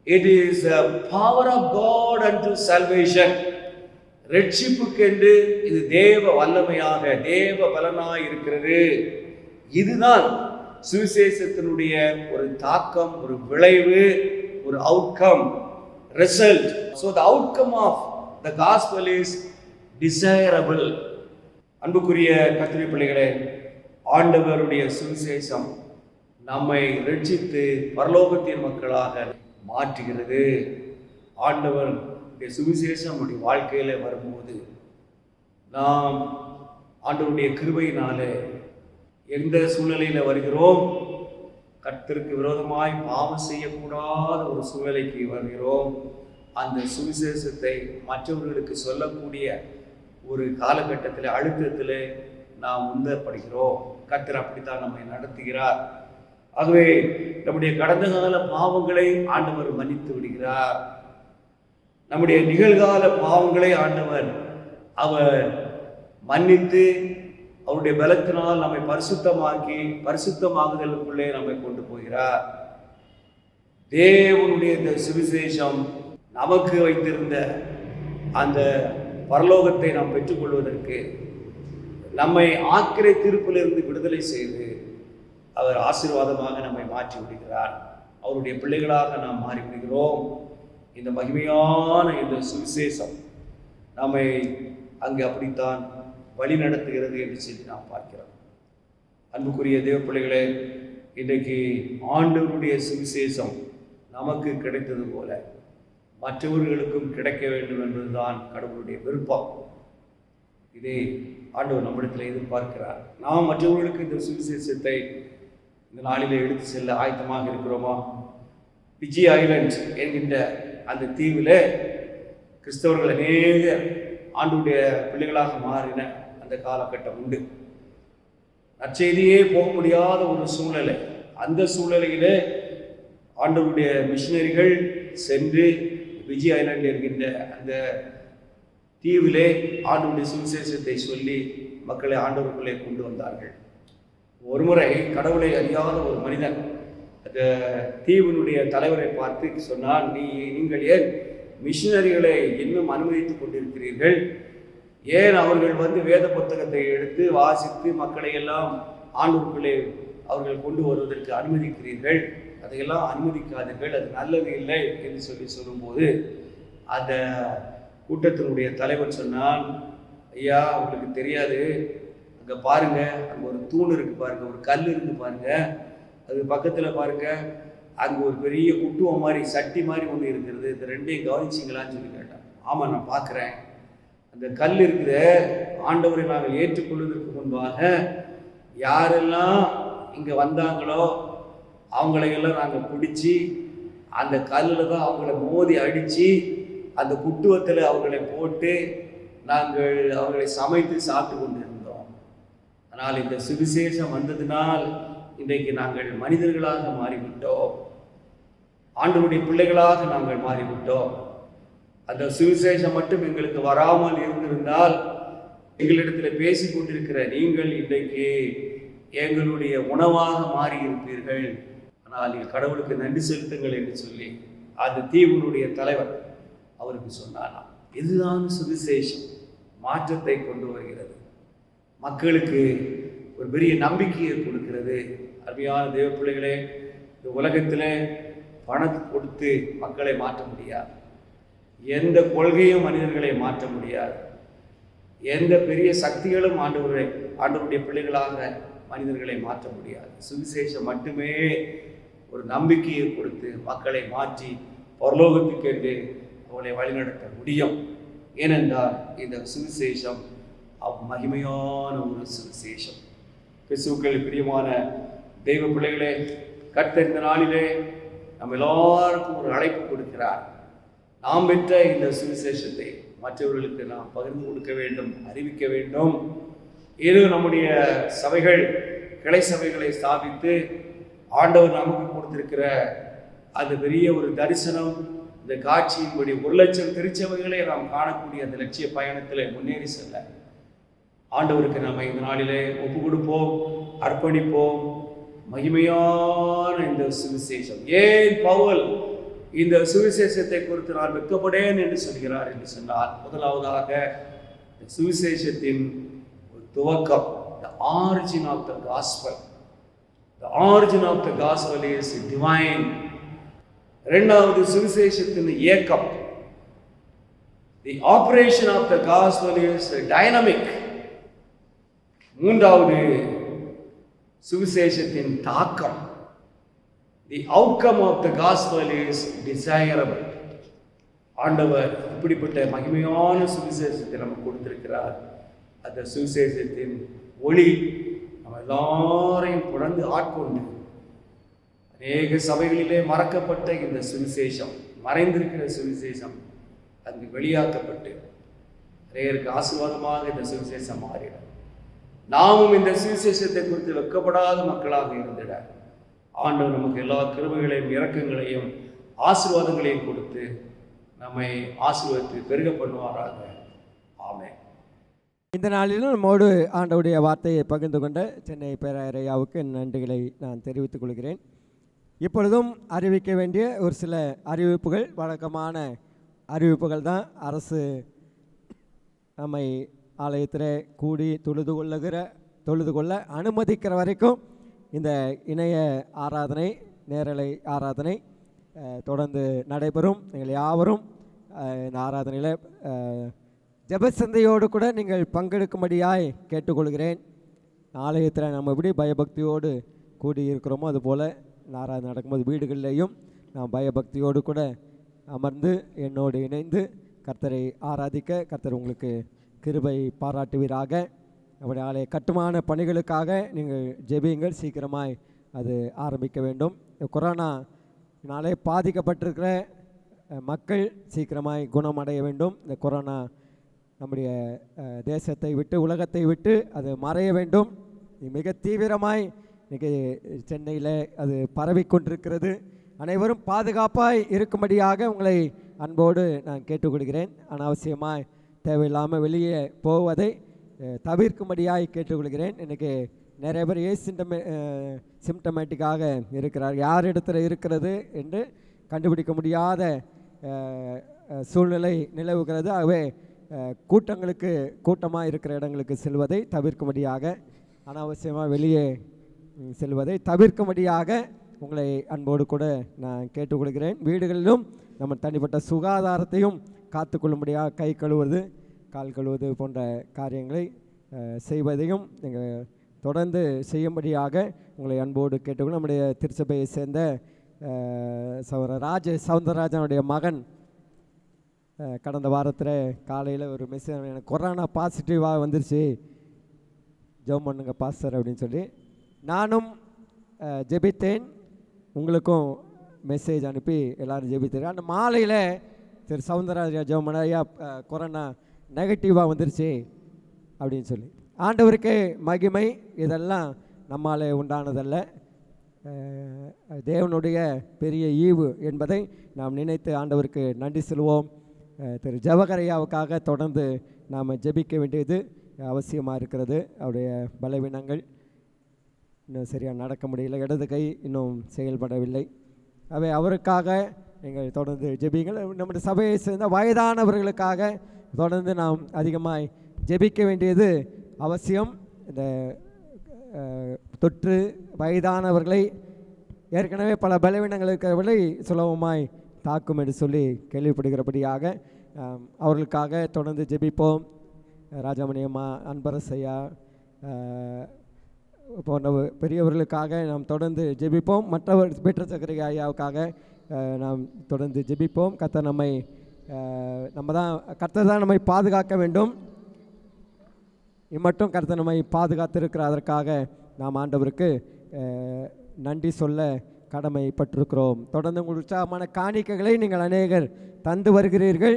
It is a power of God unto salvation. ரட்சிப்புக்கென்று இது தேவ வல்லமையாக தேவ பலனாய் இருக்கிறது. இதுதான் சுவிசேஷத்தினுடைய ஒரு தாக்கம், ஒரு விளைவு, ஒரு outcome, result. So the outcome of the gospel is desirable. அன்புக்குரிய கர்த்தருடைய பிள்ளைகளே, ஆண்டவருடைய சுவிசேஷம் நம்மை ரட்சித்து பரலோகத்தின் மக்களாக மாற்றுகிறது. ஆண்டவர் சுவிசேஷம் நம்முடைய வாழ்க்கையில வரும்போது நாம் ஆண்டவருடைய கிருபையினாலே எந்த சூழ்நிலையில வருகிறோம்? கர்த்தருக்கு விரோதமாய் பாவம் செய்யக்கூடாத ஒரு சூழ்நிலைக்கு வருகிறோம். அந்த சுவிசேஷத்தை மற்றவர்களுக்கு சொல்லக்கூடிய ஒரு காலகட்டத்தில், அழுத்தத்தில் நாம் உந்தப்படுகிறோம். கர்த்தர் அப்படித்தான் நம்மை நடத்துகிறார். ஆகவே நம்முடைய கடந்த கால பாவங்களை ஆண்டவர் மன்னித்து விடுகிறார். நம்முடைய நிகழ்கால பாவங்களை ஆண்டவர் அவர் மன்னித்து அவருடைய பலத்தினால் நம்மை பரிசுத்தமாக்கி பரிசுத்தமாகுதலுக்குள்ளே நம்மை கொண்டு போகிறார். தேவனுடைய இந்த சுவிசேஷம் நமக்கு வைத்திருந்த அந்த பரலோகத்தை நாம் பெற்றுக்கொள்வதற்கு, நம்மை ஆக்கிரை தீர்ப்பிலிருந்து விடுதலை செய்து அவர் ஆசீர்வாதமாக நம்மை மாற்றி விடுகிறார். அவருடைய பிள்ளைகளாக நாம் மாறிவிடுகிறோம். இந்த மகிமையான இந்த சுவிசேஷம் நம்மை அங்கு அப்படித்தான் வழி நடத்துகிறது என்று சொல்லி நாம் பார்க்கிறோம். அன்புக்குரிய தேவ பிள்ளைகளே, இன்றைக்கு ஆண்டவருடைய சுவிசேஷம் நமக்கு கிடைத்தது போல மற்றவர்களுக்கும் கிடைக்க வேண்டும் என்பதுதான் கடவுளுடைய விருப்பம். இதை ஆண்டவர் நம்மிடத்தில் எதிர்பார்க்கிறார். நாம் மற்றவர்களுக்கு இந்த சுவிசேஷத்தை இந்த நாளிலே எடுத்து செல்ல ஆயத்தமாக இருக்கிறோமா? பிஜி ஐலண்ட் என்கின்ற அந்த தீவில் கிறிஸ்தவர்கள் அநேக ஆண்டவருடைய பிள்ளைகளாக மாறின அந்த காலகட்டம் உண்டு. நற்செய்தியே போக முடியாத ஒரு சூழ்நிலை. அந்த சூழ்நிலையிலே ஆண்டவருடைய மிஷினரிகள் சென்று பிஜி ஐலண்ட் என்கின்ற அந்த தீவிலே ஆண்டவருடைய சுவிசேஷத்தை சொல்லி மக்களை ஆண்டவருக்குள்ளே கொண்டு வந்தார்கள். ஒருமுறை கடவுளை அறியாத ஒரு மனிதன் அந்த தீவினுடைய தலைவரை பார்த்து சொன்னான், நீங்கள் ஏன் மிஷினரிகளை இன்னும் அனுமதித்துக் கொண்டிருக்கிறீர்கள்? ஏன் அவர்கள் வேத புத்தகத்தை எடுத்து வாசித்து மக்களை எல்லாம் ஆண்டவருக்குள்ளே அவர்கள் கொண்டு வருவதற்கு அனுமதிக்கிறீர்கள்? அதையெல்லாம் அனுமதிக்காதீர்கள், அது நல்லது இல்லை என்று சொல்லும்போது அந்த கூட்டத்தினுடைய தலைவர் சொன்னான், ஐயா உங்களுக்கு தெரியாது, அங்கே பாருங்க, அங்கே ஒரு தூண் இருக்கு பாருங்க, ஒரு கல் இருக்கு பாருங்க, அது பக்கத்தில் பாருங்க, அங்கே ஒரு பெரிய குட்டுவம் மாதிரி சட்டி மாதிரி ஒன்று இருக்கிறது, இந்த ரெண்டையும் கவனிச்சிங்களான்னு சொல்லி கேட்டான். ஆமாம் நான் பார்க்குறேன், அந்த கல் இருக்குது, ஆண்டவரை நாங்கள் ஏற்றுக்கொள்வதற்கு முன்பாக யாரெல்லாம் இங்கே வந்தாங்களோ அவங்களையெல்லாம் நாங்கள் பிடிச்சி அந்த கல்லில் தான் அவங்கள மோதி அடித்து அந்த குட்டுவத்தில் அவர்களை போட்டு நாங்கள் அவர்களை சமைத்து சாப்பிட்டு கொண்டு இருந்தோம். ஆனால் இந்த சுவிசேஷம் வந்ததினால் இன்றைக்கு நாங்கள் மனிதர்களாக மாறிவிட்டோம், ஆண்டவருடைய பிள்ளைகளாக நாங்கள் மாறிவிட்டோம். அந்த சுவிசேஷம் மட்டும் எங்களுக்கு வராமல் இருந்திருந்தால் எங்களிடத்தில் பேசிக் கொண்டிருக்கிற நீங்கள் இன்றைக்கு எங்களுடைய உணவாக மாறி இருப்பீர்கள். ஆனால் நீங்கள் கடவுளுக்கு நன்றி செலுத்துங்கள் என்று சொல்லி அந்த தீவுடைய தலைவர் அவருக்கு சொன்னாராம். இதுதான் சுவிசேஷம், மாற்றத்தை கொண்டு வருகிறது, மக்களுக்கு ஒரு பெரிய நம்பிக்கையை கொடுக்கிறது. அருமையான தேவ பிள்ளைகளே, இந்த உலகத்தில் பணத்தை கொடுத்து மக்களை மாற்ற முடியாது, எந்த கொள்கையும் மனிதர்களை மாற்ற முடியாது, எந்த பெரிய சக்திகளும் ஆண்டவருடைய பிள்ளைகளாக மனிதர்களை மாற்ற முடியாது. சுவிசேஷம் மட்டுமே ஒரு நம்பிக்கையை கொடுத்து மக்களை மாற்றி பரலோகத்துக்கு என்று அவளை வழிநடத்த முடியும். ஏனென்றால் இந்த சுவிசேஷம் மகிமையான ஒரு சுவிசேஷம். கிறிஸ்துவுக்குள் பிரியமான தெய்வ பிள்ளைகளே, கர்த்தர் இந்த நாளிலே நம்ம எல்லாருக்கும் ஒரு அழைப்பு கொடுக்கிறார். நாம் பெற்ற இந்த சுவிசேஷத்தை மற்றவர்களுக்கு நாம் பகிர்ந்து கொடுக்க வேண்டும், அறிவிக்க வேண்டும். இது நம்முடைய சபைகள், கிளை சபைகளை ஸ்தாபித்து ஆண்டவர் நமக்கு கொடுத்திருக்கிற அது பெரிய ஒரு தரிசனம், இந்த காட்சியின்படி 1,00,000 திருச்சபைகளை நாம் காணக்கூடிய அந்த லட்சிய பயணத்தில் முன்னேறி செல்ல ஆண்டவருக்கு நாம் இந்த நாளிலே ஒப்பு கொடுப்போம், அர்ப்பணிப்போம். மகிமையான இந்த சுவிசேஷம், ஏன் பவுல் இந்த சுவிசேஷத்தை குறித்து நான் வெட்கப்படேன் என்று சொல்கிறார் என்று சொன்னார்? முதலாவதாக சுவிசேஷத்தின் துவக்கம், the origin of the gospel. The origin of the gospel is divine. இரண்டாவது சுவிசேஷத்தின் இயக்கம், the operation of the gospel is dynamic. மூன்றாவது சுவிசேஷத்தின் தாக்கம், the outcome of the gospel is desirable. ஆண்டவர் இப்படிப்பட்ட மகிமையான சுவிசேஷத்தை நமக்கு கொடுத்திருக்கிறார். அந்த சுவிசேஷத்தின் ஒளி நம்ம எல்லாரையும் புணர்ந்து ஆட்கொண்டு அநேக சபைகளிலே மறக்கப்பட்ட இந்த சுவிசேஷம், மறைந்திருக்கிற சுவிசேஷம் அங்கு வெளியாக்கப்பட்டு அநேகருக்கு ஆசீர்வாதமாக இந்த சுவிசேஷம் மாறிடும். நாமும் இந்த சுவிசேஷத்தை குறித்து வெட்கப்படாத மக்களாக இருந்திட ஆண்டவர் நமக்கு எல்லா கிருபைகளையும் இரக்கங்களையும் ஆசீர்வாதங்களையும் கொடுத்து நம்மை ஆசீர்வதித்து பெருக பண்ணுவாராக. ஆமென். இந்த நாளிலும் நம்மோடு ஆண்டவருடைய வார்த்தையை பகிர்ந்து கொண்ட சென்னை பேராயரையாவுக்கு நன்றிகளை நான் தெரிவித்துக் கொள்கிறேன். இப்பொழுதும் அறிவிக்க வேண்டிய ஒரு சில அறிவிப்புகள், வழக்கமான அறிவிப்புகள் தான். அரசு நம்மை ஆலயத்தில் கூடி தொழுது கொள்ள அனுமதிக்கிற வரைக்கும் இந்த இணைய ஆராதனை, நேரலை ஆராதனை தொடர்ந்து நடைபெறும். நீங்கள் யாவரும் இந்த ஆராதனையில் ஜெபசந்தையோடு கூட நீங்கள் பங்கெடுக்கும்படியாய் கேட்டுக்கொள்கிறேன். ஆலயத்தில் நம்ம எப்படி பயபக்தியோடு கூடி இருக்கிறோமோ அதுபோல் ஆராதனை நடக்கும்போது வீடுகளிலேயும் நாம் பயபக்தியோடு கூட அமர்ந்து என்னோடு இணைந்து கர்த்தரை ஆராதிக்க கர்த்தர் உங்களுக்கு கிருபை பாராட்டுவீராக. நம்முடைய ஆலய கட்டுமான பணிகளுக்காக நீங்கள் ஜெபியுங்கள், சீக்கிரமாய் அது ஆரம்பிக்க வேண்டும். கொரோனானாலே பாதிக்கப்பட்டிருக்கிற மக்கள் சீக்கிரமாய் குணமடைய வேண்டும். இந்த கொரோனா நம்முடைய தேசத்தை விட்டு, உலகத்தை விட்டு அது மறைய வேண்டும். மிக தீவிரமாய் இன்றைக்கி சென்னையில் அது பரவிக்கொண்டிருக்கிறது. அனைவரும் பாதுகாப்பாய் இருக்கும்படியாக உங்களை அன்போடு நான் கேட்டுக்கொள்கிறேன். அனாவசியமாய் தேவையில்லாமல் வெளியே போவதை தவிர்க்கும்படியாய் கேட்டுக்கொள்கிறேன். இன்றைக்கி நிறைய பேர் சிம்டமேட்டிக்காக இருக்கிறார். யார் இடத்துல இருக்கிறது என்று கண்டுபிடிக்க முடியாத சூழ்நிலை நிலவுகிறது. ஆகவே கூட்டமாக இருக்கிற இடங்களுக்கு செல்வதை தவிர்க்கும்படியாக, அனாவசியமாக வெளியே செல்வதை தவிர்க்கும்படியாக உங்களை அன்போடு கூட நான் கேட்டுக்கொள்கிறேன். வீடுகளிலும் நம்ம தனிப்பட்ட சுகாதாரத்தையும் காத்துக்கொள்ளும்படியாக கை கழுவுவது, கால் கழுவுவது போன்ற காரியங்களை செய்வதையும் நீங்கள் தொடர்ந்து செய்யும்படியாக உங்களை அன்போடு கேட்டுக்கொள்ள. நம்முடைய திருச்சபையை சேர்ந்த சவுந்தரராஜனுடைய மகன் கடந்த வாரத்தில் காலையில் ஒரு மெசேஜ், எனக்கு கொரோனா பாசிட்டிவாக வந்துருச்சு, ஜெபம் பண்ணுங்க பாஸ்டர் அப்படின்னு சொல்லி நானும் ஜெபித்தேன். உங்களுக்கும் மெசேஜ் அனுப்பி எல்லோரும் ஜெபித்தேன். அந்த மாலையில் சரி சவுந்தரராஜா ஜெபம் பண்ண, ஐயா கொரோனா நெகட்டிவாக வந்துருச்சு அப்படின்னு சொல்லி ஆண்டவருக்கே மகிமை. இதெல்லாம் நம்மாலே உண்டானதல்ல, தேவனுடைய பெரிய ஈவு என்பதை நாம் நினைத்து ஆண்டவருக்கு நன்றி சொல்வோம். திரு ஜவஹரையாவுக்காக தொடர்ந்து நாம் ஜெபிக்க வேண்டியது அவசியமாக இருக்கிறது. அவருடைய பலவீனங்கள் இன்னும் சரியாக நடக்க முடியல, இடது கை இன்னும் செயல்படவில்லை. அவை அவருக்காக நீங்கள் தொடர்ந்து ஜெபிங்கள். நம்முடைய சபையை சேர்ந்த வயதானவர்களுக்காக தொடர்ந்து நாம் அதிகமாய் ஜெபிக்க வேண்டியது அவசியம். இந்த தொற்று வயதானவர்களை ஏற்கனவே பல பலவீனங்கள் இருக்கிறவர்களை சுலபமாய் தாக்கும் என்று சொல்லி கேள்விப்படுகிறபடியாக அவர்களுக்காக தொடர்ந்து ஜெபிப்போம். ராஜமணியம்மா, அன்பரசையா போன்ற பெரியவர்களுக்காக நாம் தொடர்ந்து ஜெபிப்போம். மற்றவர் பெற்ற சக்கரை ஐயாவுக்காக நாம் தொடர்ந்து ஜெபிப்போம். கர்த்தர் தான் நம்மை பாதுகாக்க வேண்டும். இம்மட்டும் கர்த்தர் நம்மை பாதுகாத்திருக்கிற அதற்காக நாம் ஆண்டவருக்கு நன்றி சொல்ல கடமைப்பட்டிருக்கிறோம். தொடர்ந்து உங்கள் உற்சாகமான காணிக்கைகளை நீங்கள் அநேகர் தந்து வருகிறீர்கள்.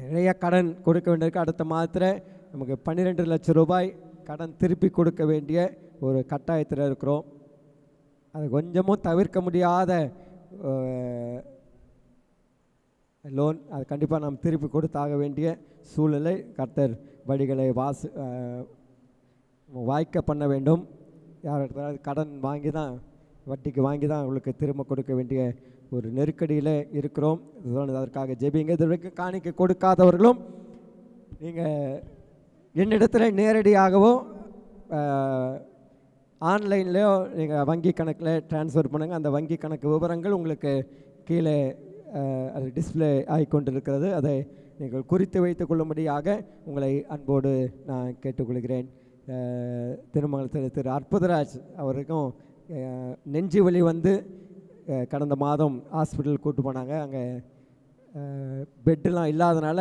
நிறைய கடன் கொடுக்க வேண்டியிருக்கு. அடுத்த மாதத்தில் நமக்கு 12 லட்சம் ரூபாய் கடன் திருப்பி கொடுக்க வேண்டிய ஒரு கட்டாயத்தில் இருக்கிறோம். அது கொஞ்சமும் தவிர்க்க முடியாத லோன். அது கண்டிப்பாக நாம் திருப்பி கொடுத்தாக வேண்டிய சூழ்நிலை. கர்த்தர் வழிகளை வாய்க்க பண்ண வேண்டும். யார் கடன் வாங்கி தான், வட்டிக்கு வாங்கி தான் அவங்களுக்கு திரும்ப கொடுக்க வேண்டிய ஒரு நெருக்கடியில் இருக்கிறோம். அதற்காக ஜெபிங்க. இது வரைக்கும் காணிக்கை கொடுக்காதவர்களும் நீங்கள் என்னிடத்தில் நேரடியாகவோ ஆன்லைன்லேயோ நீங்கள் வங்கி கணக்கில் ட்ரான்ஸ்ஃபர் பண்ணுங்கள். அந்த வங்கி கணக்கு விவரங்கள் உங்களுக்கு கீழே அது டிஸ்பிளே ஆகிக்கொண்டிருக்கிறது. அதை நீங்கள் குறித்து வைத்து கொள்ளும்படியாக உங்களை அன்போடு நான் கேட்டுக்கொள்கிறேன். திருமங்கலத்தில் திரு அற்புதராஜ் அவருக்கும் நெஞ்சு வலி வந்து கடந்த மாதம் ஹாஸ்பிட்டல் கூட்டு போனாங்க. அங்கே பெட்டெலாம் இல்லாதனால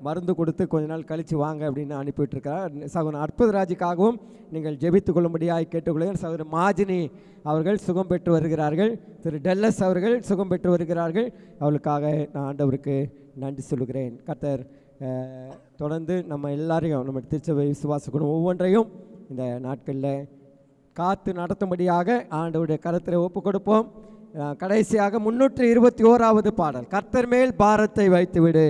மருந்து கொடுத்து கொஞ்ச நாள் கழித்து வாங்க அப்படின்னு அனுப்பிவிட்டுருக்கார். சகோதரன் அற்புதராஜுக்காகவும் நீங்கள் ஜெபித்து கொள்ளும்படியாக கேட்டுக்கொள்கிறேன். சகோதரன் மாஜினி அவர்கள் சுகம் பெற்று வருகிறார்கள். திரு டெல்லஸ் அவர்கள் சுகம் பெற்று வருகிறார்கள். அவளுக்காக நான் ஆண்டவருக்கு நன்றி சொல்லுகிறேன். கர்த்தர் தொடர்ந்து நம்ம எல்லாரையும், நம்ம திருச்சபை விசுவாச குணம் ஒவ்வொன்றையும் இந்த நாட்களில் காத்து நடத்தும்படியாக ஆண்டவருடைய கரத்தில் ஒப்பு கொடுப்போம். கடைசியாக 321வது பாடல், கர்த்தர் மேல் பாரத்தை வைத்துவிடு.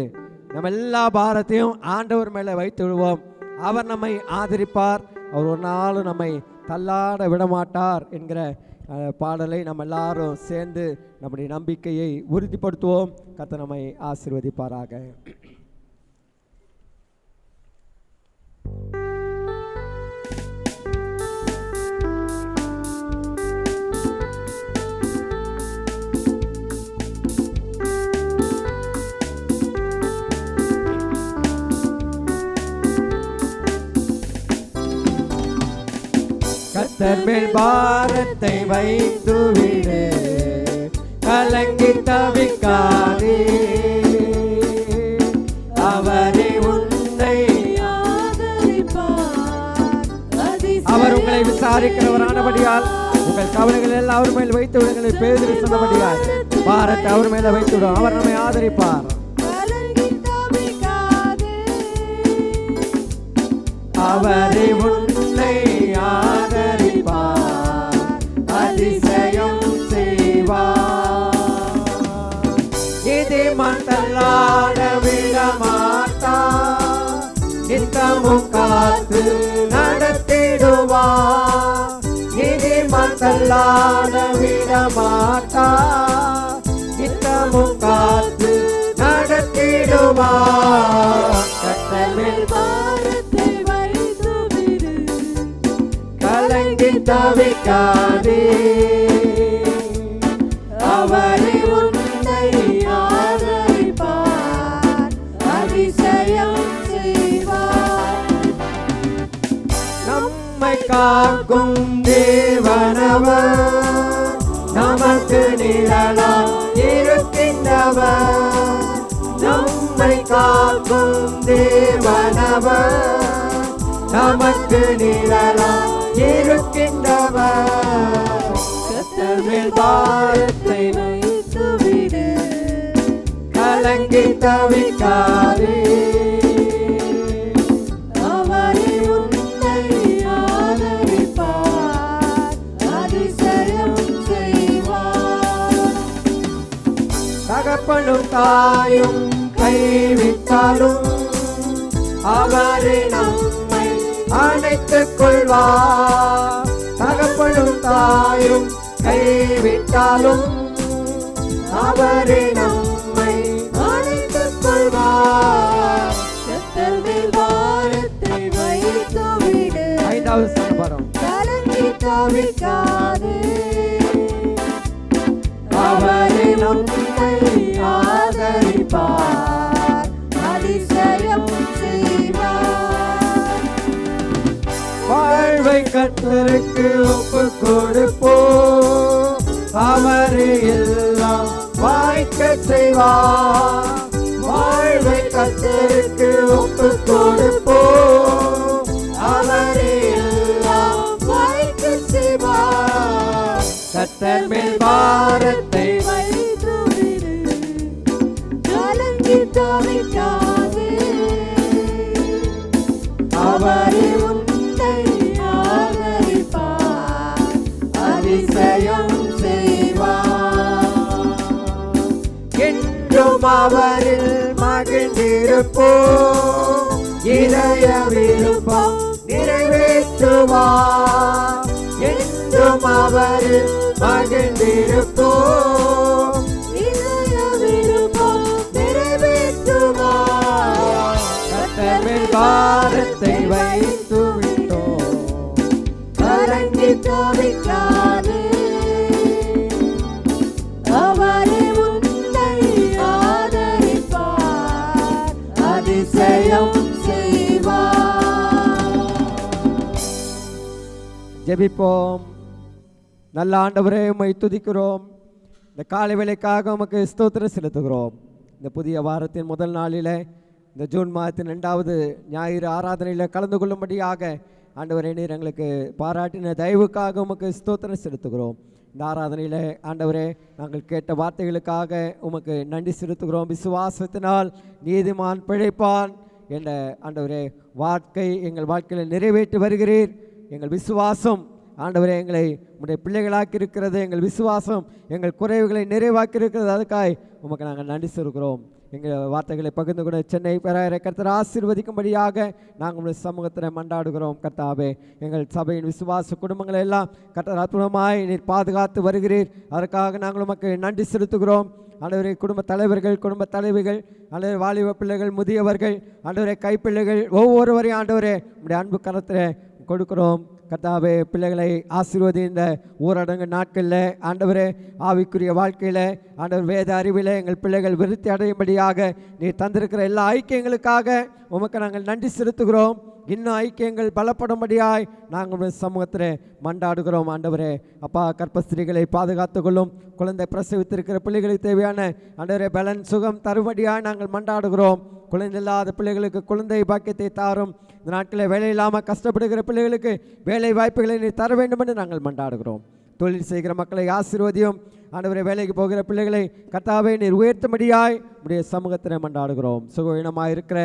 நம்ம எல்லா பாரத்தையும் ஆண்டவர் மேலே வைத்து விடுவோம். அவர் நம்மை ஆதரிப்பார், அவர் ஒரு நாளும் நம்மை தள்ளாட விடமாட்டார் என்கிற பாடலை நம்ம எல்லாரும் சேர்ந்து நம்முடைய நம்பிக்கையை உறுதிப்படுத்துவோம். கர்த்தர் நம்மை ஆசீர்வதிப்பாராக. கர்த்தர் மேல் பாரத்தை வைத்துவிடு, கலங்கி தவிக்காதே. அவரே உன்னை அவர் உங்களை விசாரிக்கிறவரானபடியால் உங்கள் கவலைகள் எல்லாம் அவர் மேல் வைத்து விடுங்கள். பேதுரு சொன்னபடியால் பாரத்தை அவர் மேல வைத்து விடும். அவர் நம்மை ஆதரிப்பார். அவரே உன்னை ஆதரிப்பார், அதிசயம் செய்வார். இதை மண்டலாட விடமாட்டார், நித்தமும் காத்து நடத்திடுவார். இதை மண்டலாட விடமாட்டார், நித்தமும் காத்து நடத்திடுவார். கர்த்தர் பாரத்தை வைத்துவிடு, கலங்கி தவிக்காதே. அவரை உன்னை ஆதரிப்பார், அதிசயம் செய்வார். நம்மை காக்கும் தேவனவர், நமக்கு நிழலாய் இருக்கின்றவர். நம்மை காக்கும் தேவனவர், நமக்கு நிழலாய் இருக்கின்றவர். கர்த்தர் மேல் பாரத்தை வைத்துவிடு, கலங்கி தவிக்காதே. அவர் தகப்பனும் தாயும் கைவிட்டாலும் அவரே நம்மை அணைத்துக் கொள்வார். தகப்பனும் தாயும் கைவிட்டாலும் அவரே நம்மை அணைத்துக் கொள்வார். கர்த்தர் மேல் பாரத்தை வைத்து விடு, 5வது சங்கபரம். கலங்கி தவிக்காதே, அவரே நம்மை ஆதரிப்பார், அதிசயம் செய்வார். வாழ்வை கர்த்தருக்கு ஒப்பு கொடுப்போம், அவரே எல்லாம் வாய்க்க செய்வார். வாழ்வை கர்த்தருக்கு ஒப்பு கொடுப்போம், அவரே எல்லாம் வாய்க்க செய்வார். கர்த்தர் மேல் பாரத்தை வைத்து விடு, கலங்கி தவிக்காதே, அவரே உன்னை ஆதரிப்பார், அதிசயம் செய்வார். என்றும் அவரில் மகிழ்ந்திருப்போம், இதய விருப்பம் நிறைவேற்றுவார். என்றும் அவரில் மகிழ்ந்திருப்போம், இதய விருப்பம் நிறைவேற்றுவார். கர்த்தர் மேல் பாரத்தை வைத்து விட்டோம், கலங்கி தவிக்காதே, அவரே உன்னை ஆதரிப்பார், அதிசயம் செய்வார். ஜெபிப்போம். நல்ல ஆண்டவரே, உம்மை துதிக்கிறோம். இந்த காலை வேளைக்காக உமக்கு ஸ்தோத்திரம் செலுத்துகிறோம். இந்த புதிய வாரத்தின் முதல் நாளில் இந்த ஜூன் மாதத்தின் 2வது ஞாயிறு ஆராதனையில் கலந்து கொள்ளும்படியாக ஆண்டவரே நீர் எங்களுக்கு பாராட்டின தயவுக்காக உமக்கு ஸ்தோத்திரம் செலுத்துகிறோம். இந்த ஆராதனையில் ஆண்டவரே நாங்கள் கேட்ட வார்த்தைகளுக்காக உமக்கு நன்றி செலுத்துகிறோம். விசுவாசத்தினால் நீதிமான் பிழைப்பான் என்ற ஆண்டவரே வாழ்க்கை எங்கள் வாழ்க்கையில் நிறைவேற்றி வருகிறீர். எங்கள் விசுவாசம் ஆண்டவரே எங்களை உடைய பிள்ளைகளாக்கி இருக்கிறது. எங்கள் விசுவாசம் எங்கள் குறைவுகளை நிறைவாக்கி இருக்கிறது. அதுக்காய் உமக்கு நாங்கள் நன்றி செலுத்துகிறோம். எங்கள் வார்த்தைகளை பகிர்ந்து கொண்ட சென்னை பேராயரை கர்த்தர் ஆசீர்வதிக்கும்படியாக நாங்கள் உடைய சமூகத்தில் மன்றாடுகிறோம். கர்த்தாவே, எங்கள் சபையின் விசுவாச குடும்பங்களை எல்லாம் கர்த்தர் அற்புதமாய் நீர் பாதுகாத்து வருகிறீர். அதற்காக நாங்கள் உமக்கு நன்றி செலுத்துகிறோம். ஆண்டவரே, குடும்ப தலைவர்கள், குடும்ப தலைவிகள், ஆண்டவரே வாலிப பிள்ளைகள், முதியவர்கள், ஆண்டவரே கைப்பிள்ளைகள் ஒவ்வொருவரையும் ஆண்டவரே உடைய அன்பு கரத்தில் கொடுக்கிறோம். கர்த்தாவே, பிள்ளைகளை ஆசீர்வதி. இந்த ஊரடங்கு நாட்களில் ஆண்டவரே ஆவிக்குரிய வாழ்க்கையில் ஆண்டவர் வேத அறிவில் எங்கள் பிள்ளைகள் விருத்தி அடையும்படியாக நீர் தந்திருக்கிற எல்லா ஐக்கியங்களுக்காக உமக்கு நாங்கள் நன்றி செலுத்துகிறோம். இன்னும் ஐக்கியங்கள் பலப்படும்படியாய் நாங்கள் சமூகத்தில் மன்றாடுகிறோம். ஆண்டவரே அப்பா, கர்ப்பஸ்திரீகளை பாதுகாத்து கொள்ளும். குழந்தை பிரசவித்திருக்கிற பிள்ளைகளுக்கு தேவையான ஆண்டவரே பலன் சுகம் தரும்படியாய் நாங்கள் மன்றாடுகிறோம். குழந்தை இல்லாத பிள்ளைகளுக்கு குழந்தை பாக்கியத்தை தாரும். இந்த நாட்களில் வேலை இல்லாமல் கஷ்டப்படுகிற பிள்ளைகளுக்கு வேலை வாய்ப்புகளை நீர் தர வேண்டும் என்று நாங்கள் மன்றாடுகிறோம். தொழில் செய்கிற மக்களை ஆசீர்வதியும். ஆண்டவரே, வேலைக்கு போகிற பிள்ளைகளை கர்த்தாவே நீர் உயர்த்தும்படியாய் உடைய சமூகத்தில் மன்றாடுகிறோம். சுகவீனமாக இருக்கிற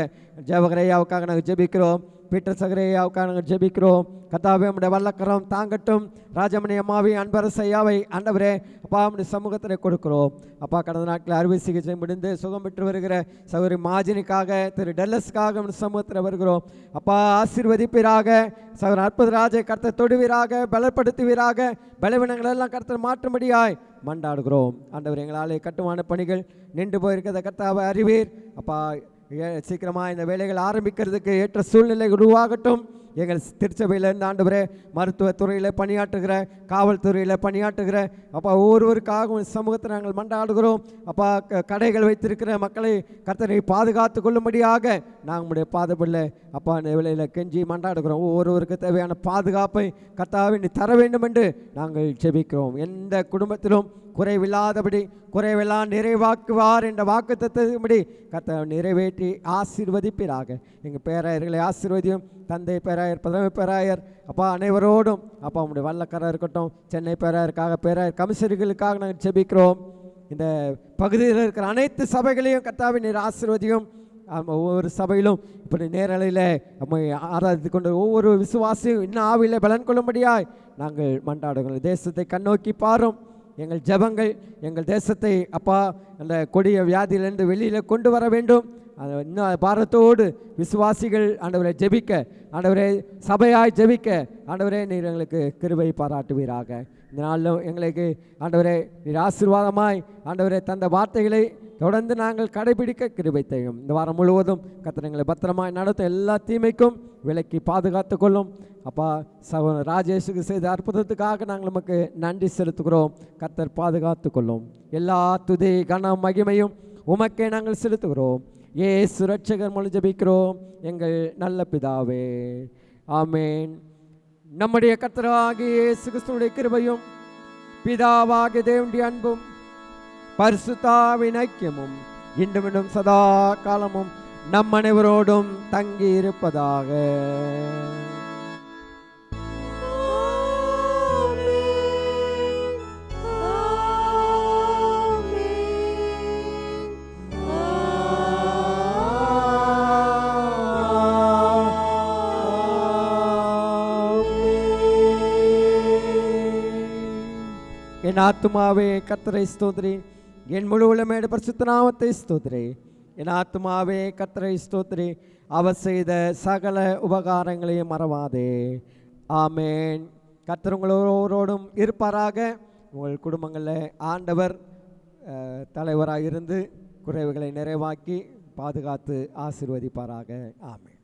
ஜெபகரையாவுக்காக நாங்கள் ஜெபிக்கிறோம். பீட்டர் சகரையாவுக்காக நாங்கள் ஜெபிக்கிறோம். கர்த்தாவே, உடைய வல்லக்கரம் தாங்கட்டும். ராஜமணி அம்மாவை, அன்பரசையாவை ஆண்டவரே அப்பா உடைய சமூகத்தில் கொடுக்கிறோம். அப்பா, கடந்த நாட்களில் அறுவை சிகிச்சை முடிந்து சுகம் பெற்று வருகிற சகோதரி மாஜினிக்காக, திரு டெல்லஸ்க்காக உடைய சமூகத்தில் வருகிறோம். அப்பா, ஆசீர்வதிப்பீராக. சகோதரர் அற்புதராஜை கர்த்தர் தொடுவீராக, பலப்படுத்துவீராக. பலவீனங்கள் எல்லாம் கர்த்தர் மாற்றும்படியாய் மன்றாடுகிறோம். ஆண்டவர், எங்களாலே கட்டுமான பணிகள் நின்று போயிருக்கிறத கர்த்தாவை அறிவீர். அப்பா, சீக்கிரமாக இந்த வேலைகள் ஆரம்பிக்கிறதுக்கு ஏற்ற சூழ்நிலை உருவாகட்டும். எங்கள் திருச்சபையிலேருந்து ஆண்டவரே மருத்துவத்துறையில் பணியாற்றுகிற, காவல்துறையில் பணியாற்றுகிற அப்பா ஒவ்வொருவருக்காகவும் சமூகத்தை நாங்கள் மன்றாடுகிறோம். அப்பா, கடைகள் வைத்திருக்கிற மக்களை கர்த்தரை பாதுகாத்து கொள்ளும்படியாக நாங்கள் உடைய பாதபில்லை அப்பா இந்த வேளையில் கெஞ்சி மன்றாடுகிறோம். ஒவ்வொருவருக்கு தேவையான பாதுகாப்பை கர்த்தாவே நீ தர வேண்டும் என்று நாங்கள் ஜெபிக்கிறோம். எந்த குடும்பத்திலும் குறைவில்லாதபடி குறைவெல்லாம் நிறைவாக்குவார் என்ற வாக்கு தத்துவப்படி கர்த்தர் நிறைவேற்றி ஆசீர்வதிப்பீராக. எங்கள் பேராயர்களை ஆசீர்வதியும். தந்தை பேராயர், பிரதம பேராயர் அப்பா அனைவரோடும் அப்பா உங்களுடைய வல்லக்கரம் இருக்கட்டும். சென்னை பேராயருக்காக, பேராயர் கமிஷனர்களுக்காக நாங்கள் ஜெபிக்கிறோம். இந்த பகுதியில் இருக்கிற அனைத்து சபைகளையும் கர்த்தாவே நீர் ஆசீர்வதியும். ஒவ்வொரு சபையிலும் இப்படி நேரலையில் நம்ம ஆராதித்து கொண்டு ஒவ்வொரு விசுவாசியும் இன்னும் ஆவியில் பலன் கொள்ளும்படியாய் நாங்கள் மன்றாடுகிறோம். தேசத்தை கண்ணோக்கி பாரும். எங்கள் ஜெபங்கள் எங்கள் தேசத்தை அப்பா அந்த கொடிய வியாதியிலிருந்து வெளியில் கொண்டு வர வேண்டும். இன்னும் பாரத்தோடு விசுவாசிகள் ஆண்டவரை ஜெபிக்க, ஆண்டவரே சபையாய் ஜெபிக்க ஆண்டவரே நீர் எங்களுக்கு கிருபை பாராட்டுவீராக. இந்த நாளிலும் எங்களுக்கு ஆண்டவரே நீர் ஆசீர்வாதமாய் ஆண்டவரே தந்த வார்த்தைகளை தொடர்ந்து நாங்கள் கடைபிடிக்க கிருபை செய்யும். இந்த வாரம் முழுவதும் கர்த்தர் எங்களை பத்திரமாய் நடத்தும், எல்லா தீமைக்கும் விலக்கி பாதுகாத்து கொள்ளும். அப்பா சகோதரர் ராஜேஷுக்கு செய்த அற்புதத்துக்காக நாங்கள் நமக்கு நன்றி செலுத்துகிறோம். கர்த்தர் பாதுகாத்து கொள்ளும். எல்லா துதி கனம் மகிமையும் உமக்கே நாங்கள் செலுத்துகிறோம். இயேசு இரட்சகர் மூலம் ஜெபிக்கிறோம் எங்கள் நல்ல பிதாவே, ஆமேன். நம்முடைய கர்த்தராகிய இயேசு கிறிஸ்துவின் கிருபையும் பிதாவாகிய தேவனுடைய அன்பும் பரிசுத்தாவின் ஐக்கியமும் இன்றும் சதா காலமும் நம் அனைவரோடும் தங்கி இருப்பதாக. என் ஆத்துமாவே கர்த்தரை ஸ்தோத்திரி, என் முழு உள்ளமேடு பரிசுத்த நாமத்தை ஸ்தோத்திரி. என் ஆத்துமாவே கர்த்தரை ஸ்தோத்திரி, அவர் செய்த சகல உபகாரங்களையும் மறவாதே. ஆமேன். கர்த்தர் உங்களோரோடும் இருப்பாராக. உங்கள் குடும்பங்களில் ஆண்டவர் தலைவராக இருந்து குறைவுகளை நிறைவாக்கி பாதுகாத்து ஆசீர்வதிப்பாராக. ஆமேன்.